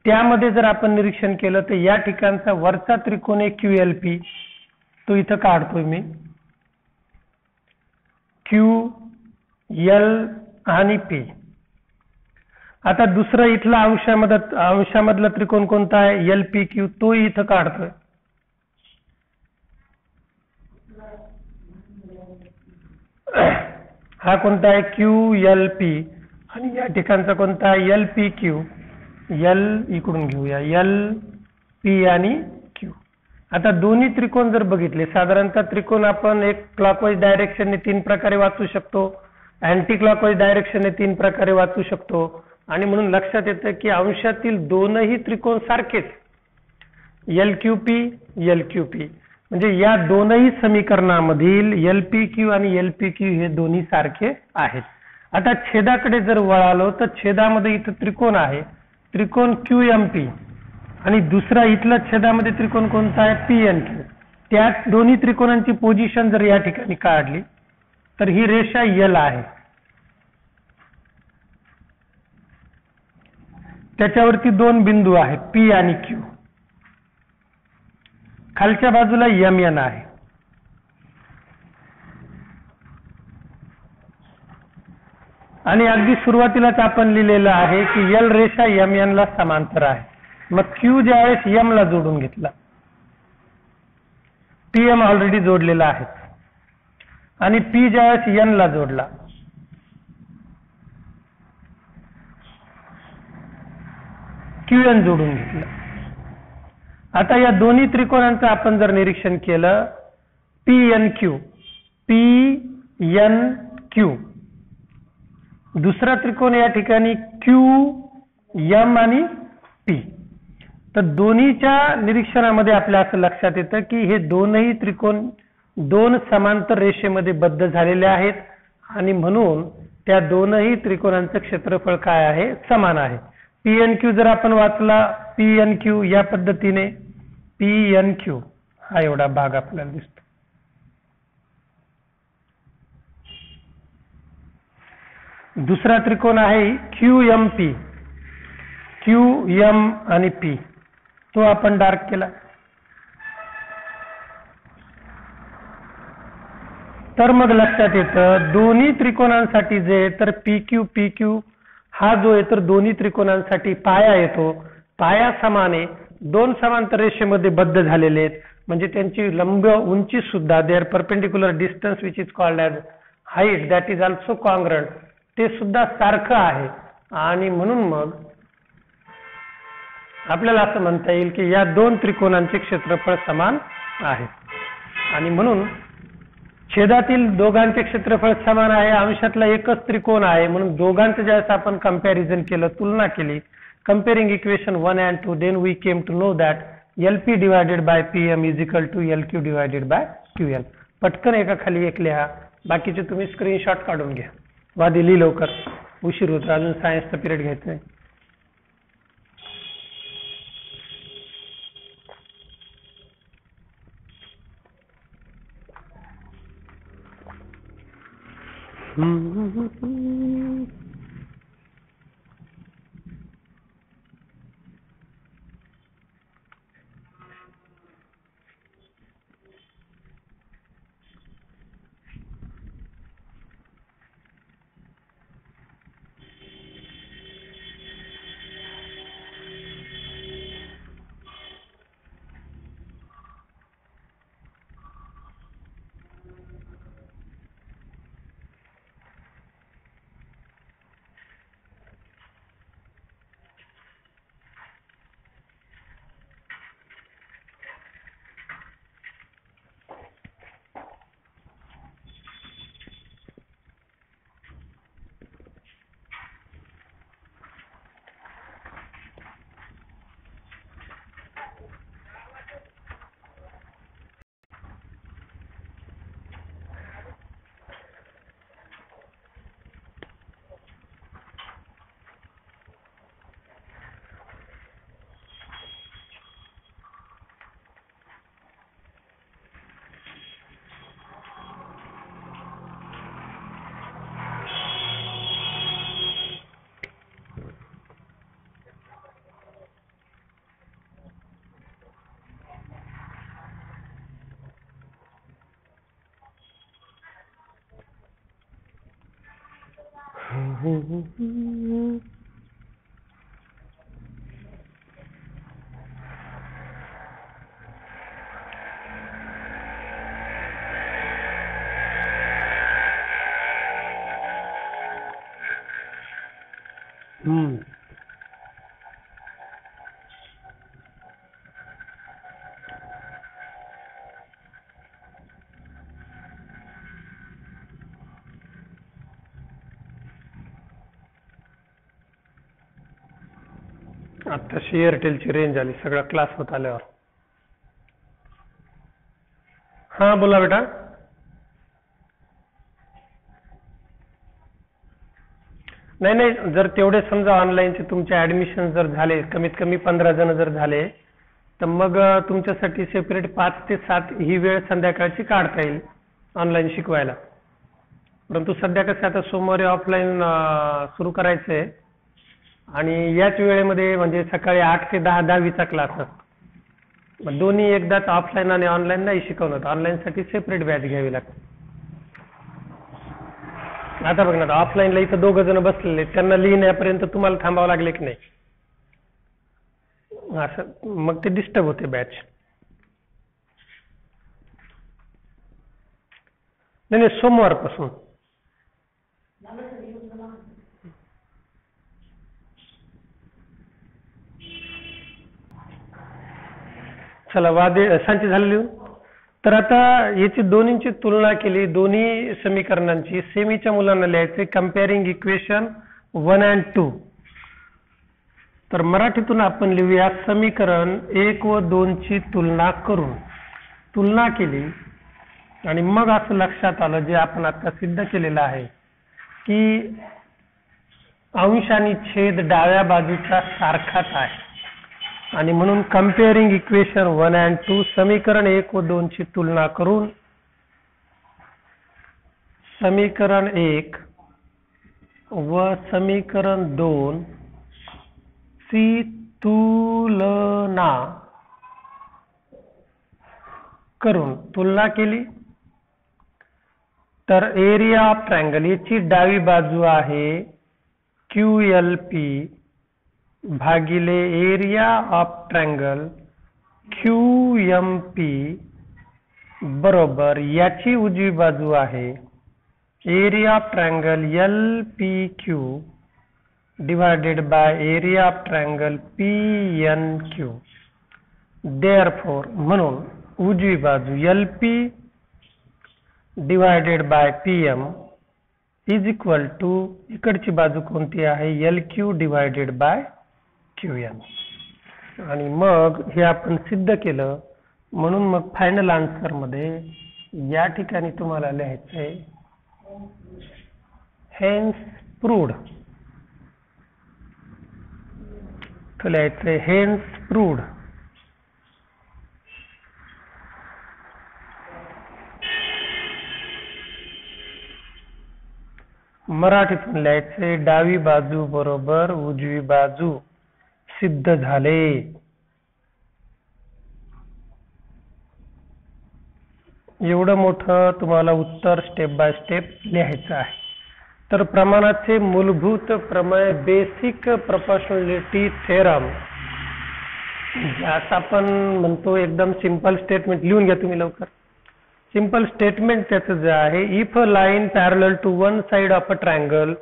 त्यामध्ये जर आपण निरीक्षण केलं तर या ठिकाणचा वरचा त्रिकोण आहे QLP तो इथं काढतोय मी QL आणि P. आता दुसरा इथला अंशामधला त्रिकोण कोणता आहे LPQ तो इथं काढतोय. हा कोणता आहे QLP आणि या ठिकाणचा कोणता आहे LPQ. L इकडून घेऊया LP आणि Q. आता दोन्ही त्रिकोण जर बघितले साधारणतः त्रिकोण आपण एक क्लॉकवाईज डायरेक्शनने 3 प्रकारे वाचू शकतो, अँटी क्लॉकवाईज डायरेक्शनने 3 प्रकारे वाचू शकतो आणि म्हणून लक्षात येतं की अंशातील दोनही त्रिकोण सारखेच LQP म्हणजे या दोनही समीकरणामधील LPQ आणि LPQ हे दोन्ही सारखे आहेत. आता छेदाकडे जर वळालो तर छेदामध्ये इथं त्रिकोण आहे त्रिकोण QMP आणि दुसरा इथला छेदामध्ये त्रिकोण कोणता आहे PNQ. त्या दोन्ही त्रिकोणांची पोझिशन जर या ठिकाणी काढली तर ही रेषा L आहे. त्याच्यावरती 2 बिंदू आहेत P आणि Q. खालच्या बाजूला MN आहे. आणि अगदी सुरुवातीलाच आपण लिहिलेलं आहे की L रेषा MN ला समांतर आहे. मग Q ज्यावेळेस M ला जोडून घेतला PM ऑलरेडी जोडलेला आहे आणि P ज्यावेळेस N ला जोडला QN जोडून घेतला. आता या दोन्ही त्रिकोणांचं आपण जर निरीक्षण केलं PNQ दुसरा त्रिकोण या ठिकाणी QM आणि P. तर दोन्हीच्या निरीक्षणामध्ये आपल्या असं लक्षात येतं की हे दोनही त्रिकोण 2 समांतर रेषेमध्ये बद्ध झालेले आहेत आणि म्हणून त्या दोनही त्रिकोणांचं क्षेत्रफळ काय आहे समान आहे. PNQ जर आपण वाचला PNQ या पद्धतीने PNQ हा एवढा भाग आपल्याला दिसतो. दुसरा त्रिकोण आहे QMP QM आणि P तो आपण डार्क केला. तर मग लक्षात येतं दोन्ही त्रिकोणांसाठी जे तर PQ हा जो आहे तर दोन्ही त्रिकोणांसाठी पाया येतो. पाया समान आहे 2 समांतर रेषेमध्ये बद्ध झालेले आहेत म्हणजे त्यांची लंब उंची सुद्धा their perpendicular distance which is called as height that is also congruent ते सुद्धा सारखं आहे आणि म्हणून मग आपल्याला असं म्हणता येईल की या 2 त्रिकोणांचे क्षेत्रफळ समान आहे. आणि म्हणून छेदातील दोघांचे क्षेत्रफळ समान आहे, अंशातला एकच त्रिकोण आहे, म्हणून दोघांचं ज्यावेळेस आपण कंपॅरिझन केलं, तुलना केली, comparing equation 1 and 2, then we came to know that LP divided by PM is equal to LQ divided by QL. पटकन एका खाली एक लिहा, बाकीचे तुम्ही स्क्रीनशॉट काढून घ्या. वादी लिही लवकर, उशीर होतो, अजून सायन्सचा पिरियड घ्यायचा आहे. आताशी एअरटेलची रेंज आली सगळा क्लास होत आल्यावर. हा बोला बेटा. नाही, जर तेवढे समजा ऑनलाईनचे तुमचे ऍडमिशन जर झाले, कमीत कमी 15 जण जर झाले, तर मग तुमच्यासाठी सेपरेट 5 ते 7 ही वेळ संध्याकाळची काढता येईल ऑनलाईन शिकवायला. परंतु सध्या कसं आता सोमवारी ऑफलाईन सुरू करायचंय आणि याच वेळेमध्ये म्हणजे सकाळी 8 ते 10 10वीचा क्लास असतो. दोन्ही एकदाच ऑफलाईन आणि ऑनलाईन नाही शिकवणार, ऑनलाईन साठी सेपरेट बॅच घ्यावी लागते. आता बघ ना, ऑफलाईनला इथं 2 जण बसलेले, त्यांना लिहिण्यापर्यंत तुम्हाला थांबावं लागले की नाही, असं मग ते डिस्टर्ब होते बॅच. नाही, सोमवारपासून. चला वादे सांची झाली. तर आता याची दोन्हींची तुलना केली, दोन्ही समीकरणांची. सेमीच्या मुलांना लिहायचे कंपेअरिंग इक्वेशन 1 and 2. तर मराठीतून आपण लिहूया समीकरण 1 व 2 ची तुलना करून. तुलना केली आणि मग असं लक्षात आलं, जे आपण आता सिद्ध केलेलं आहे, की अंश आणि छेद डाव्या बाजूचा सारखाच आहे आणि म्हणून कंपेअरिंग इक्वेशन 1 and 2, समीकरण 1 व 2 ची तुलना करून समीकरण 1 व समीकरण 2 ची तुलना करून तुलना केली. तर एरिया ऑफ ट्रायंगल याची डावी बाजू आहे QLP भागिले एरिया ऑफ ट्रायंगल QMP बरोबर याची उजवी बाजू आहे area of triangle LPQ divided by area of triangle PNQ. Therefore म्हणून उजवी बाजू LP divided by PM is equal to इकडची बाजू कोणती आहे LQ डिवायडेड बाय QN. आणि मग हे आपण सिद्ध केलं म्हणून मग फायनल आन्सर मध्ये या ठिकाणी तुम्हाला लिहायचंय हेन्स प्रूव्ड. तो लिहायचंय हेन्स प्रूव्ड. मराठीतून लिहायचे डावी बाजू बरोबर उजवी बाजू सिद्ध झाले. एवढं मोठं तुम्हाला उत्तर स्टेप बाय स्टेप लिहायचं आहे. तर प्रमाणाचे मूलभूत प्रमेय बेसिक प्रोपोर्शनॅलिटी थेरम ज्यास आपण म्हणतो एकदम सिंपल स्टेटमेंट लिहून घ्या तुम्ही लवकर. सिंपल स्टेटमेंट त्याचं जे आहे if a line parallel to one side of a triangle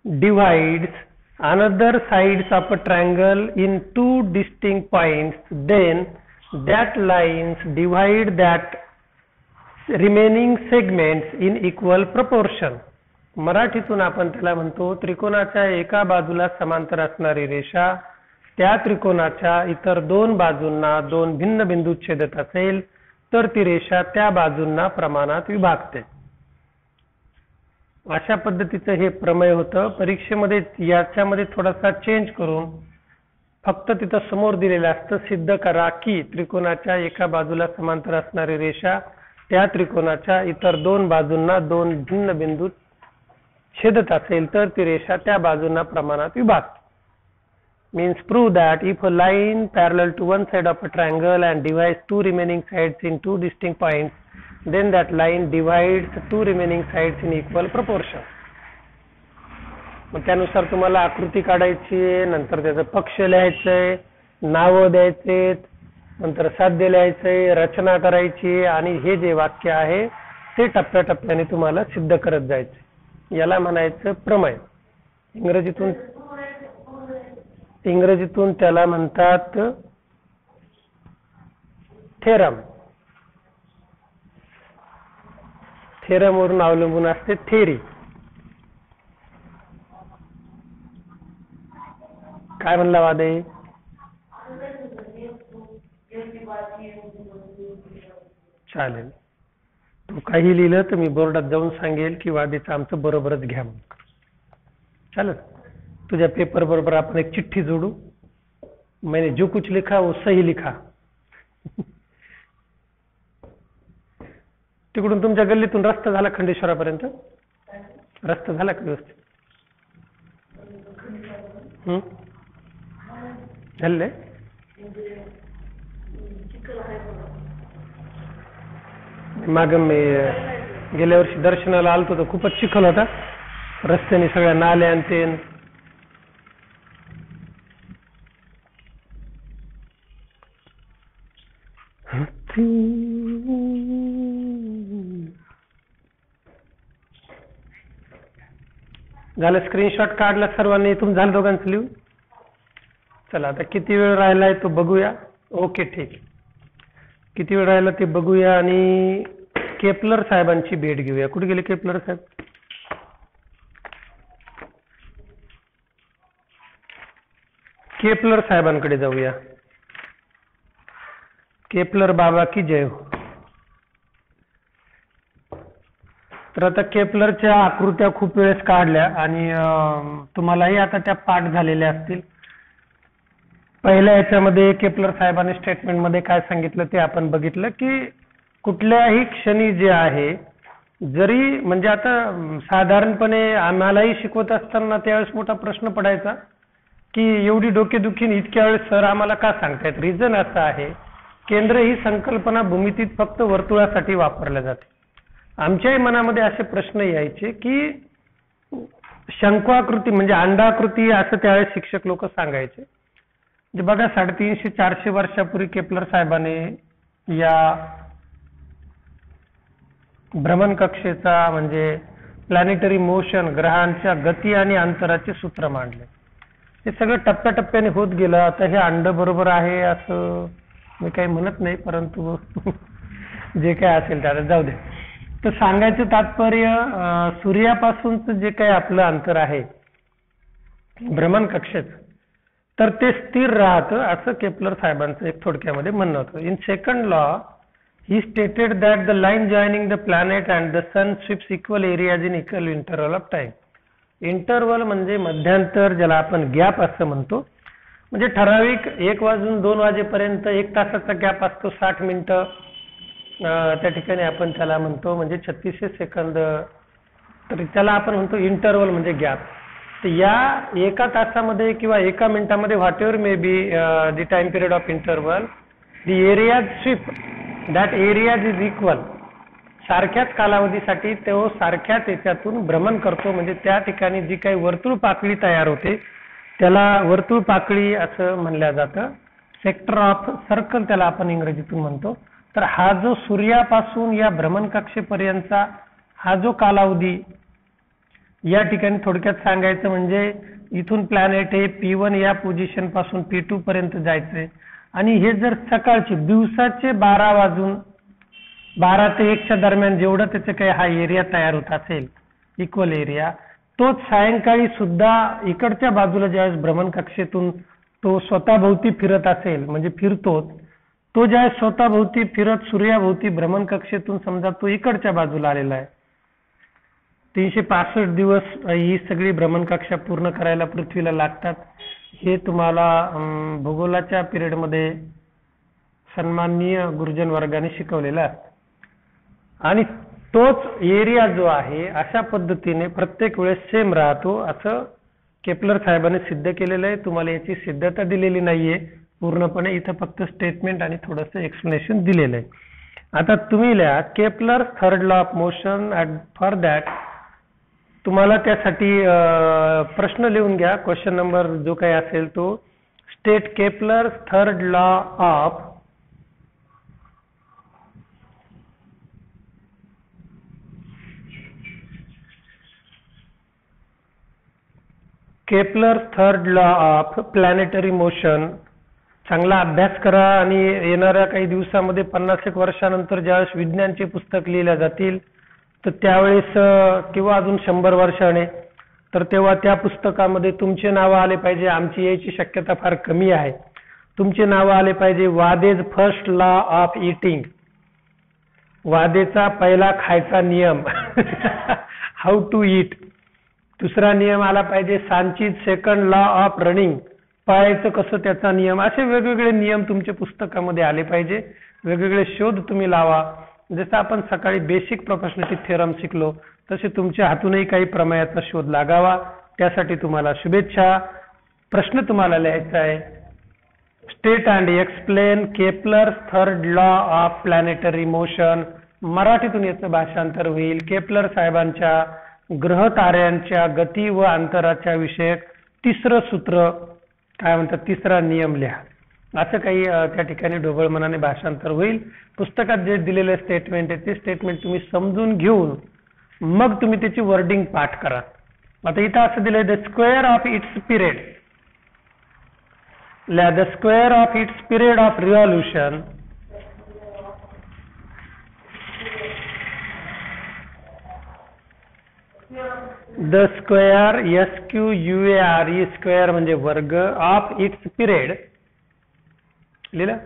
divides another sides of a triangle in two distinct points, then that lines divide that remaining segments in equal proportion. मराठीतून आपण त्याला म्हणतो त्रिकोणाच्या एका बाजूला समांतर असणारी रेषा त्या त्रिकोणाच्या इतर दोन बाजूंना दोन भिन्न बिंदू छेदत असेल तर ती रेषा त्या बाजूंना प्रमाणात विभागते. अशा पद्धतीचं हे प्रमेय होतं. परीक्षेमध्ये याच्यामध्ये थोडासा चेंज करून फक्त तिथं समोर दिलेलं असतं सिद्ध करा की त्रिकोणाच्या एका बाजूला समांतर असणारी रेषा त्या त्रिकोणाच्या इतर दोन बाजूंना दोन भिन्न बिंदू छेदत असेल तर ती रेषा त्या बाजूंना प्रमाणात विभागते. Means prove that if a line parallel to one side of a triangle and divides two remaining sides in two distinct points, then that line divides two remaining sides in equal proportion. मग त्यानुसार तुम्हाला आकृती काढायची आहे, नंतर त्याचं पक्ष लिहायचंय, नावं द्यायचे, नंतर साध्य लिहायचंय, रचना करायची आणि हे जे वाक्य आहे ते टप्प्याटप्प्याने तुम्हाला सिद्ध करत जायचं. याला म्हणायचं प्रमेय. इंग्रजीतून त्याला म्हणतात थेरम. थेरम वरून अवलंबून असते थेरी. काय म्हणला वादे? चालेल. तू काही लिहिलं तर मी बोर्डात जाऊन सांगेल की वादेचं आमचं बरोबरच घ्या म्हणून. चालेल. तुझ्या पेपर बरोबर आपण एक चिठ्ठी जोडू. मैंने जो कुछ लिखा वो सही लिखा. तिकडून तुमच्या गल्लीतून रस्ता झाला खंडेश्वरापर्यंत? रस्ता झाला का व्यवस्थित? झाले. माग मी गेल्या वर्षी दर्शनाला आलतो तर खूपच चिखल होता रस्त्याने, सगळ्या नाल्या आणि ते. झालं. स्क्रीनशॉट काढला सर्वांनी. तुम झालं दोघांचं लिहून? चला आता किती वेळ राहिलाय तो बघूया. ओके ठीक. किती वेळ राहिला ते बघूया आणि केपलर साहेबांची भेट घेऊया. कुठे गेले केपलर साहेब? केपलर साहेबांकडे जाऊया. केपलर बाबा की जय हो. तर आता केपलरच्या आकृत्या खूप वेळेस काढल्या आणि तुम्हालाही आता त्या पाठ झालेल्या असतील. पहिल्या याच्यामध्ये केपलर साहेबांनी स्टेटमेंट मध्ये काय सांगितलं ते आपण बघितलं की कुठल्याही क्षणी जे आहे, जरी म्हणजे आता साधारणपणे आम्हालाही शिकवत असताना त्यावेळेस मोठा प्रश्न पडायचा की एवढी डोकेदुखी इतक्या वेळेस सर आम्हाला का सांगतायत. रिझन असं आहे, केंद्र ही संकल्पना भूमितीत फक्त वर्तुळासाठी वापरल्या जाते. आमच्याही मनामध्ये असे प्रश्न यायचे की शंकवाकृती म्हणजे अंडाकृती असं त्यावेळेस शिक्षक लोक सांगायचे. म्हणजे बघा 350-400 वर्षापूर्वी केपलर साहेबांनी या भ्रमण कक्षेचा म्हणजे प्लॅनेटरी मोशन, ग्रहांच्या गती आणि अंतराचे सूत्र मांडले. हे सगळं टप्प्याटप्प्याने होत गेलं. आता हे अंड बरोबर आहे असं मी काही म्हणत नाही, परंतु जे काय असेल त्याला जाऊ दे. तर सांगायचं तात्पर्य, सूर्यापासूनच जे काही आपलं अंतर आहे भ्रमण कक्षेचं, तर ते स्थिर राहतं असं केपलर साहेबांचं एक थोडक्यामध्ये म्हणणं होतं. In second law he stated that the line joining the planet and the sun sweeps equal areas in equal interval of time. Interval म्हणजे मध्यांतर, ज्याला आपण गॅप असं म्हणतो. म्हणजे ठराविक 1 वाजून 2 वाजेपर्यंत 1 तासाचा गॅप असतो, 60 मिनिटं त्या ठिकाणी आपण त्याला म्हणतो, म्हणजे 36 सेकंद. तर त्याला आपण म्हणतो इंटरवल म्हणजे गॅप. तर या 1 तासामध्ये किंवा 1 मिनिटामध्ये whatever may be the time period of interval, the areas sweep that areas is equal. सारख्याच कालावधीसाठी तो सारख्याच याच्यातून भ्रमण करतो. म्हणजे त्या ठिकाणी जी काही वर्तुळ पाकळी तयार होते त्याला वर्तुळ पाकळी असं म्हणलं जातं. सेक्टर ऑफ सर्कल त्याला आपण इंग्रजीतून म्हणतो. तर हा जो सूर्यापासून या भ्रमण कक्षेपर्यंतचा हा जो कालावधी, या ठिकाणी थोडक्यात सांगायचं म्हणजे इथून प्लॅनेट हे P1 या पोझिशन पासून P2 पर्यंत जायचंय, आणि हे जर सकाळचे दिवसाचे 12 ते 1 च्या दरम्यान जेवढं त्याचं काही हा एरिया तयार होत असेल इक्वल एरिया, तोच सायंकाळी सुद्धा इकडच्या बाजूला ज्यावेळेस भ्रमण कक्षेतून तो स्वतःभोवती फिरत असेल, म्हणजे फिरतो तो ज्यावेळेस स्वतःभोवती फिरत सूर्याभोवती भ्रमण कक्षेतून समजा तो इकडच्या बाजूला आलेला आहे, 365 दिवस ही सगळी भ्रमण कक्षा पूर्ण करायला पृथ्वीला लागतात. हे तुम्हाला भूगोलाच्या पिरियडमध्ये सन्माननीय गुरुजन वर्गाने शिकवलेलं आहे. आणि तोच एरिया जो आहे अशा पद्धतीने प्रत्येक वेळेस सेम राहतो असं केपलर साहेबांनी सिद्ध केलेलं आहे. तुम्हाला याची सिद्धता दिलेली नाहीये पूर्णपणे, इथं फक्त स्टेटमेंट आणि थोडंसं एक्सप्लेनेशन दिलेलं आहे. आता तुम्ही लिहा Kepler third law of motion. For that तुम्हाला त्यासाठी प्रश्न लिहून घ्या. क्वेश्चन नंबर जो काही असेल तो, state Kepler third law of planetary motion. चांगला अभ्यास करा आणि येणाऱ्या काही दिवसामध्ये 50 वर्षानंतर ज्यावेळेस विज्ञानचे पुस्तक लिहिल्या जातील तर त्यावेळेस किंवा अजून 100 वर्षाने, तर तेव्हा त्या पुस्तकामध्ये तुमचे नाव आले पाहिजे. आमची यायची शक्यता फार कमी आहे. तुमचे नाव आले पाहिजे वादेज फर्स्ट लॉ ऑफ इटिंग, वादेचा पहिला खायचा नियम हाऊ टू ईट. दुसरा नियम आला पाहिजे Sanchi's second law of running, पळायचं कसं त्याचा नियम. असे वेगवेगळे नियम तुमच्या पुस्तकामध्ये आले पाहिजे. वेगवेगळे शोध तुम्ही लावा. जसं आपण सकाळी बेसिक प्रोपोर्शनॅलिटी थेरम शिकलो तसे तुमच्या हातूनही काही प्रमेयाचा शोध लागावा. त्यासाठी तुम्हाला शुभेच्छा. प्रश्न तुम्हाला लिहायचा आहे, state and explain Kepler third law of planetary motion. मराठीतून याचं भाषांतर होईल. केपलर साहेबांच्या ग्रह ताऱ्यांच्या गती व अंतराच्या विषयक 3रं सूत्र, काय म्हणतात 3रा नियम लिहा. असं काही त्या ठिकाणी ढोबळ मनाने भाषांतर होईल. पुस्तकात जे दिलेले स्टेटमेंट आहे ते स्टेटमेंट तुम्ही समजून घेऊन मग तुम्ही त्याची वर्डिंग पाठ करा. आता इथं असं दिलंय, the square of its period, the square of its period of revolution the square SQUARE square म्हणजे वर्ग ऑफ इट्स पिरियड, लिहिलं,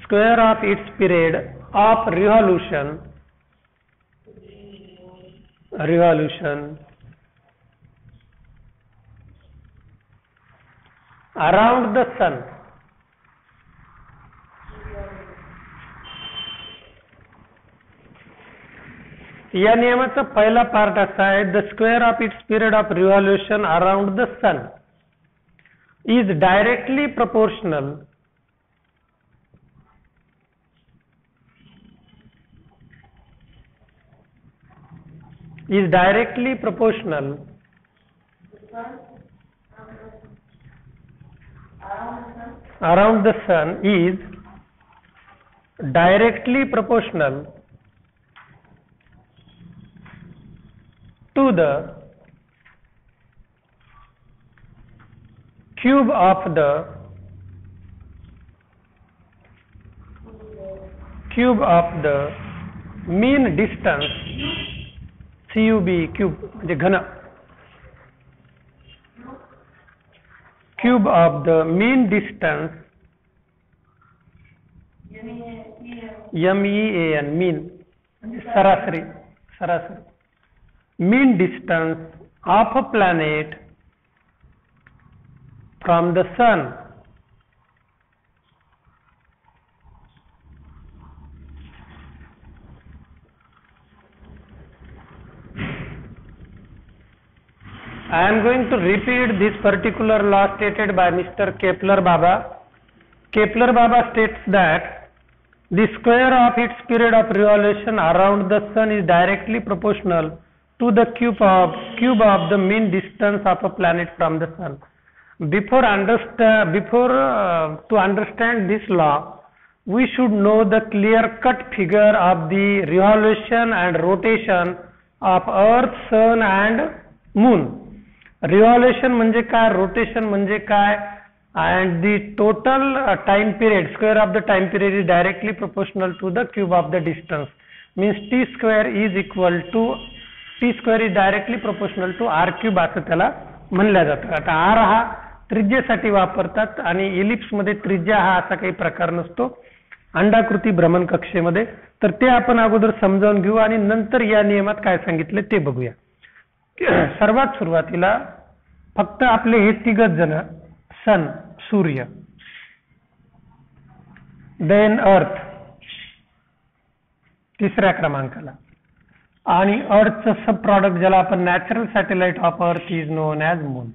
square of its period of revolution around the sun. या नियमाचा पहिला पार्ट असा आहे, the square of its period of revolution around the sun is directly proportional around the sun is directly proportional to the cube of the cube of the mean distance cube म्हणजे घन cube of the mean distance MEAN mean सरासरी mean distance of a planet from the sun I am going to repeat this particular law stated by Mr. Kepler-Baba. Kepler-Baba states that the square of its period of revolution around the sun is directly proportional to the cube of the mean distance of a planet from the sun. To understand this law, we should know the clear-cut figure of the revolution and rotation of Earth, Sun and Moon. Revolution म्हणजे काय, rotation म्हणजे काय, and the total time period, square of the time period is directly proportional to the cube of the distance. Means t square is directly proportional to r cube असं त्याला म्हणलं जातं. आता r हा त्रिज्येसाठी वापरतात आणि इलिप्स मध्ये त्रिज्या हा असा काही प्रकार नसतो अंडाकृती भ्रमण कक्षेमध्ये. तर ते आपण अगोदर समजावून घेऊ आणि नंतर या नियमात काय सांगितले ते बघूया. सर्वात सुरुवातीला फक्त आपले हे तिघच जण सन सूर्य, देन अर्थ तिसऱ्या क्रमांकाला आणि अर्थचं सब प्रॉडक्ट ज्याला आपण natural satellite of earth is non as moon.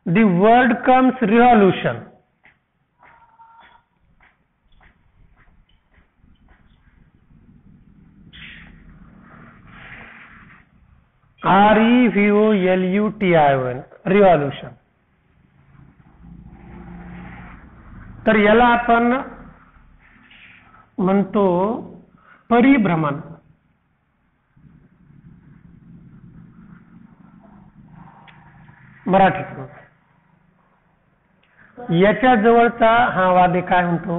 The word comes revolution. REVOLUTION revolution. तर याला आपण म्हणतो परिभ्रमण. मराठीतून याच्या जवळचा हा वादे काय म्हणतो,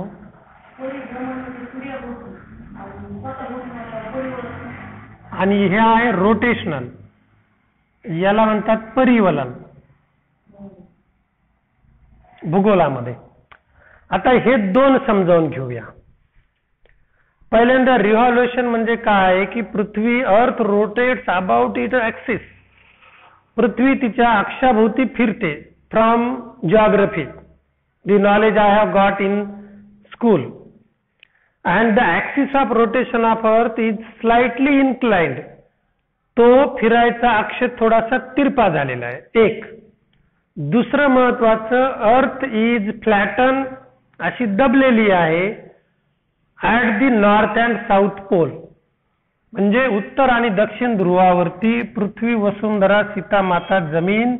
आणि हे आहे रोटेशनल, याला म्हणतात परिवलन भूगोलामध्ये. आता हे दोन समजावून घेऊया. पहिल्यांदा रिव्हॉल्युशन म्हणजे काय की पृथ्वी earth rotates about it axis. पृथ्वी तिच्या अक्षाभोवती फिरते. From geography the knowledge I have got in school, and the axis of rotation of earth is slightly inclined. तो फिरायचा अक्ष थोडासा तिरपा झालेला आहे. एक दुसरं महत्वाचं, अर्थ इज फ्लॅटन अशी दबलेली आहे at the north and south pole. म्हणजे उत्तर आणि दक्षिण ध्रुवावरती पृथ्वी, वसुंधरा, सीता माता, जमीन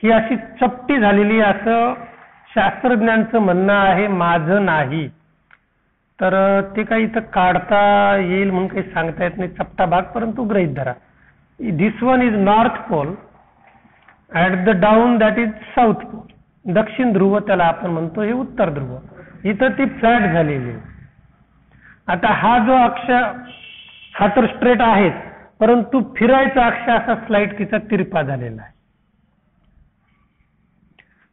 ही अशी चपटी झालेली असं शास्त्रज्ञांचं म्हणणं आहे, माझं नाही. तर ते काही इथं काढता येईल म्हणून काही सांगता येत नाही चपटा भाग, परंतु गृहीत धरा. This one is north pole at the down that is south pole. दक्षिण ध्रुव त्याला आपण म्हणतो, हे उत्तर ध्रुव. इथं ती फ्लॅट झालेली. आता हा जो अक्ष हा तर स्ट्रेट आहेच, परंतु फिरायचा अक्ष असा स्लाइड तिचा तिरपा झालेला आहे.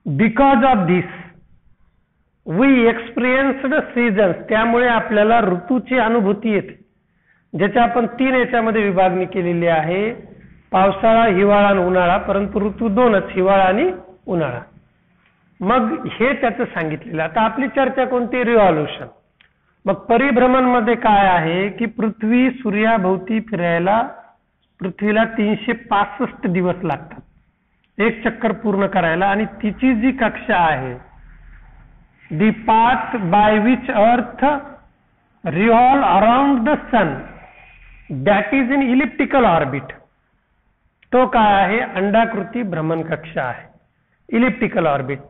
Because of this we experienced seasons. त्यामुळे आपल्याला ऋतूची अनुभूती येते, ज्याच्या आपण 3 याच्यामध्ये विभागणी केलेली आहे, पावसाळा, हिवाळा आणि उन्हाळा. परंतु ऋतू दोनच, हिवाळा आणि उन्हाळा. मग हे त्याचं सांगितलेलं. आता आपली चर्चा कोणती, रिव्हॉल्युशन. मग परिभ्रमण मध्ये काय आहे की पृथ्वी सूर्याभोवती फिरायला पृथ्वीला 365 दिवस लागतात एक चक्कर पूर्ण करायला. आणि तिची जी कक्षा आहे, the path by which earth revolve around the sun, that is in elliptical orbit. तो काय आहे, अंडाकृती भ्रमण कक्षा आहे, elliptical orbit.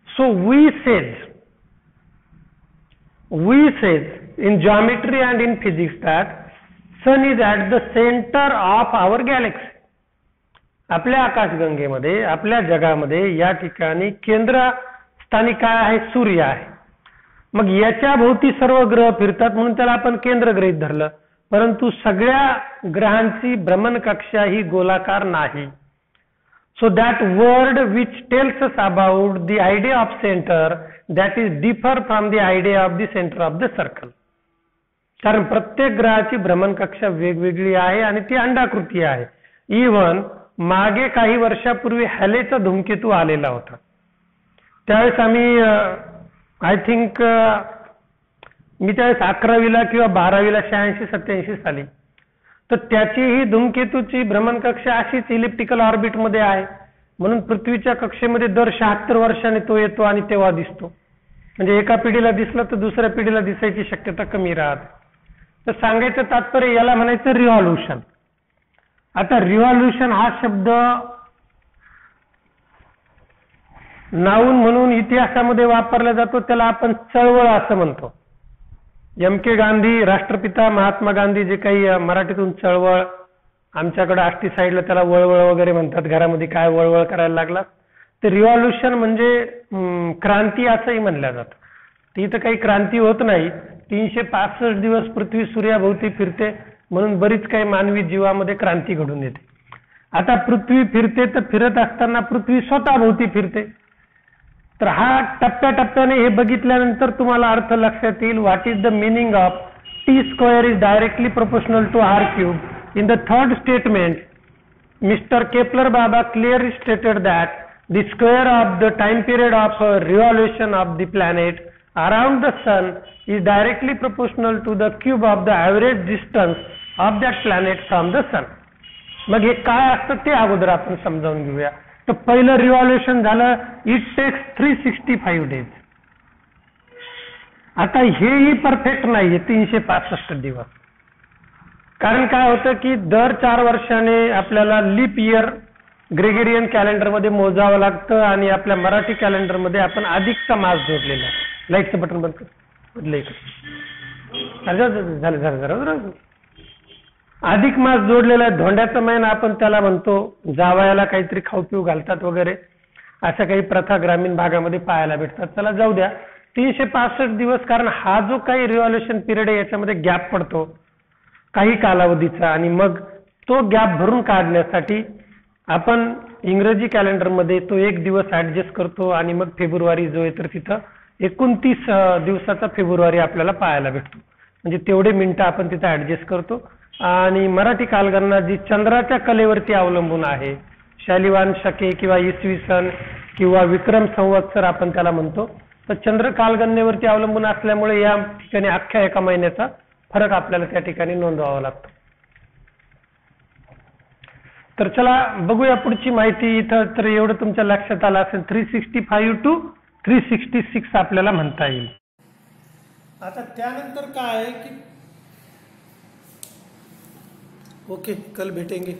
So we says in geometry and in physics that sun is at the center of our galaxy. आपल्या आकाशगंगेमध्ये, आपल्या जगामध्ये या ठिकाणी केंद्र स्थानी काय आहे, सूर्य आहे. मग याच्या भोवती सर्व ग्रह फिरतात म्हणून त्याला आपण केंद्र गृहीत धरलं, परंतु सगळ्या ग्रहांची भ्रमण कक्षा ही गोलाकार नाही. So that word which tells us about the idea of center, that is differ from the idea of the center of the circle. कारण प्रत्येक ग्रहाची भ्रमण कक्षा वेगवेगळी आहे आणि ती अंडाकृती आहे. इव्हन मागे काही वर्षापूर्वी हॅलेचा धूमकेतू आलेला होता, त्यावेळेस आम्ही आय थिंक मी त्यावेळेस 11वीला किंवा 12वीला 86-87 साली, तर त्याची ही धूमकेतूची भ्रमण कक्षा अशीच इलिप्टिकल ऑर्बिट मध्ये आहे, म्हणून पृथ्वीच्या कक्षेमध्ये दर 76 वर्षांनी तो येतो आणि तेव्हा दिसतो. म्हणजे एका पिढीला दिसला तर दुसऱ्या पिढीला दिसायची शक्यता कमी राहते. तर सांगायचं तात्पर्य याला म्हणायचं रिव्हॉल्युशन. आता रिव्हॉल्युशन हा शब्द नाऊन म्हणून इतिहासामध्ये वापरला जातो, त्याला आपण चळवळ असं म्हणतो. M.K. गांधी, राष्ट्रपिता महात्मा गांधी, जे काही मराठीतून चळवळ, आमच्याकडे आष्टी साईडला त्याला वळवळ वगैरे म्हणतात, घरामध्ये काय वळवळ करायला लागला. ते रिव्हॉल्युशन म्हणजे क्रांती असंही म्हणलं जातं. ती तर काही क्रांती होत नाही, 365 दिवस पृथ्वी सूर्याभोवती फिरते म्हणून बरीच काही मानवी जीवामध्ये क्रांती घडून येते. आता पृथ्वी फिरते तर फिरत असताना पृथ्वी स्वतःभोवती फिरते. तर हा टप्प्याटप्प्याने हे बघितल्यानंतर तुम्हाला अर्थ लक्षात येईल. What is the meaning of T² is directly proportional to R³. In the third statement, Mr. Kepler Baba clearly stated that the square of the time period of revolution of the planet around the sun is directly proportional to the cube of the average distance of that planet from the sun. मग हे काय असतं ते अगोदर आपण समजावून घेऊया. तर पहिलं रिव्हॉल्युशन झालं, इट टेक्स 365 डेज. आता हेही परफेक्ट नाहीये 365 दिवस. कारण काय होतं की दर 4 वर्षाने आपल्याला लीप इयर ग्रेगोरियन कॅलेंडरमध्ये मोजावं लागतं आणि आपल्या मराठी कॅलेंडरमध्ये आपण अधिकचा मास जोडलेला आहे. लाईटचं बटन बंद कर, बदले इकडे झालं. अधिक मास जोडलेला आहे. धोंड्याचा महिना आपण त्याला म्हणतो. जावयाला काहीतरी खाऊ पिऊ घालतात वगैरे, अशा काही प्रथा ग्रामीण भागामध्ये पाहायला भेटतात. चला जाऊ द्या, 365 दिवस. कारण हा जो काही रिव्हॉल्युशन पिरियड आहे याच्यामध्ये गॅप पडतो काही कालावधीचा, आणि मग तो गॅप भरून काढण्यासाठी आपण इंग्रजी कॅलेंडरमध्ये तो 1 दिवस ऍडजस्ट करतो आणि मग फेब्रुवारी जो आहे तर तिथं 29 दिवसाचा फेब्रुवारी आपल्याला पाहायला भेटतो. म्हणजे तेवढे मिनिटं आपण तिथं ऍडजस्ट करतो. आणि मराठी कालगणना जी चंद्राच्या कलेवरती अवलंबून आहे, शालिवान शके किंवा इसवी सन किंवा विक्रम संवत्सर आपण त्याला म्हणतो, तर चंद्र कालगणनेवरती अवलंबून असल्यामुळे या ठिकाणी अख्ख्या एका महिन्याचा फरक आपल्याला त्या ठिकाणी नोंदवावा लागतो. तर चला बघूया पुढची माहिती. इथं तर एवढं तुमच्या लक्षात आलं असेल, 365 to 366 आपल्याला म्हणता येईल. आता त्यानंतर काय आहे की ओके, कल भेटेंगे.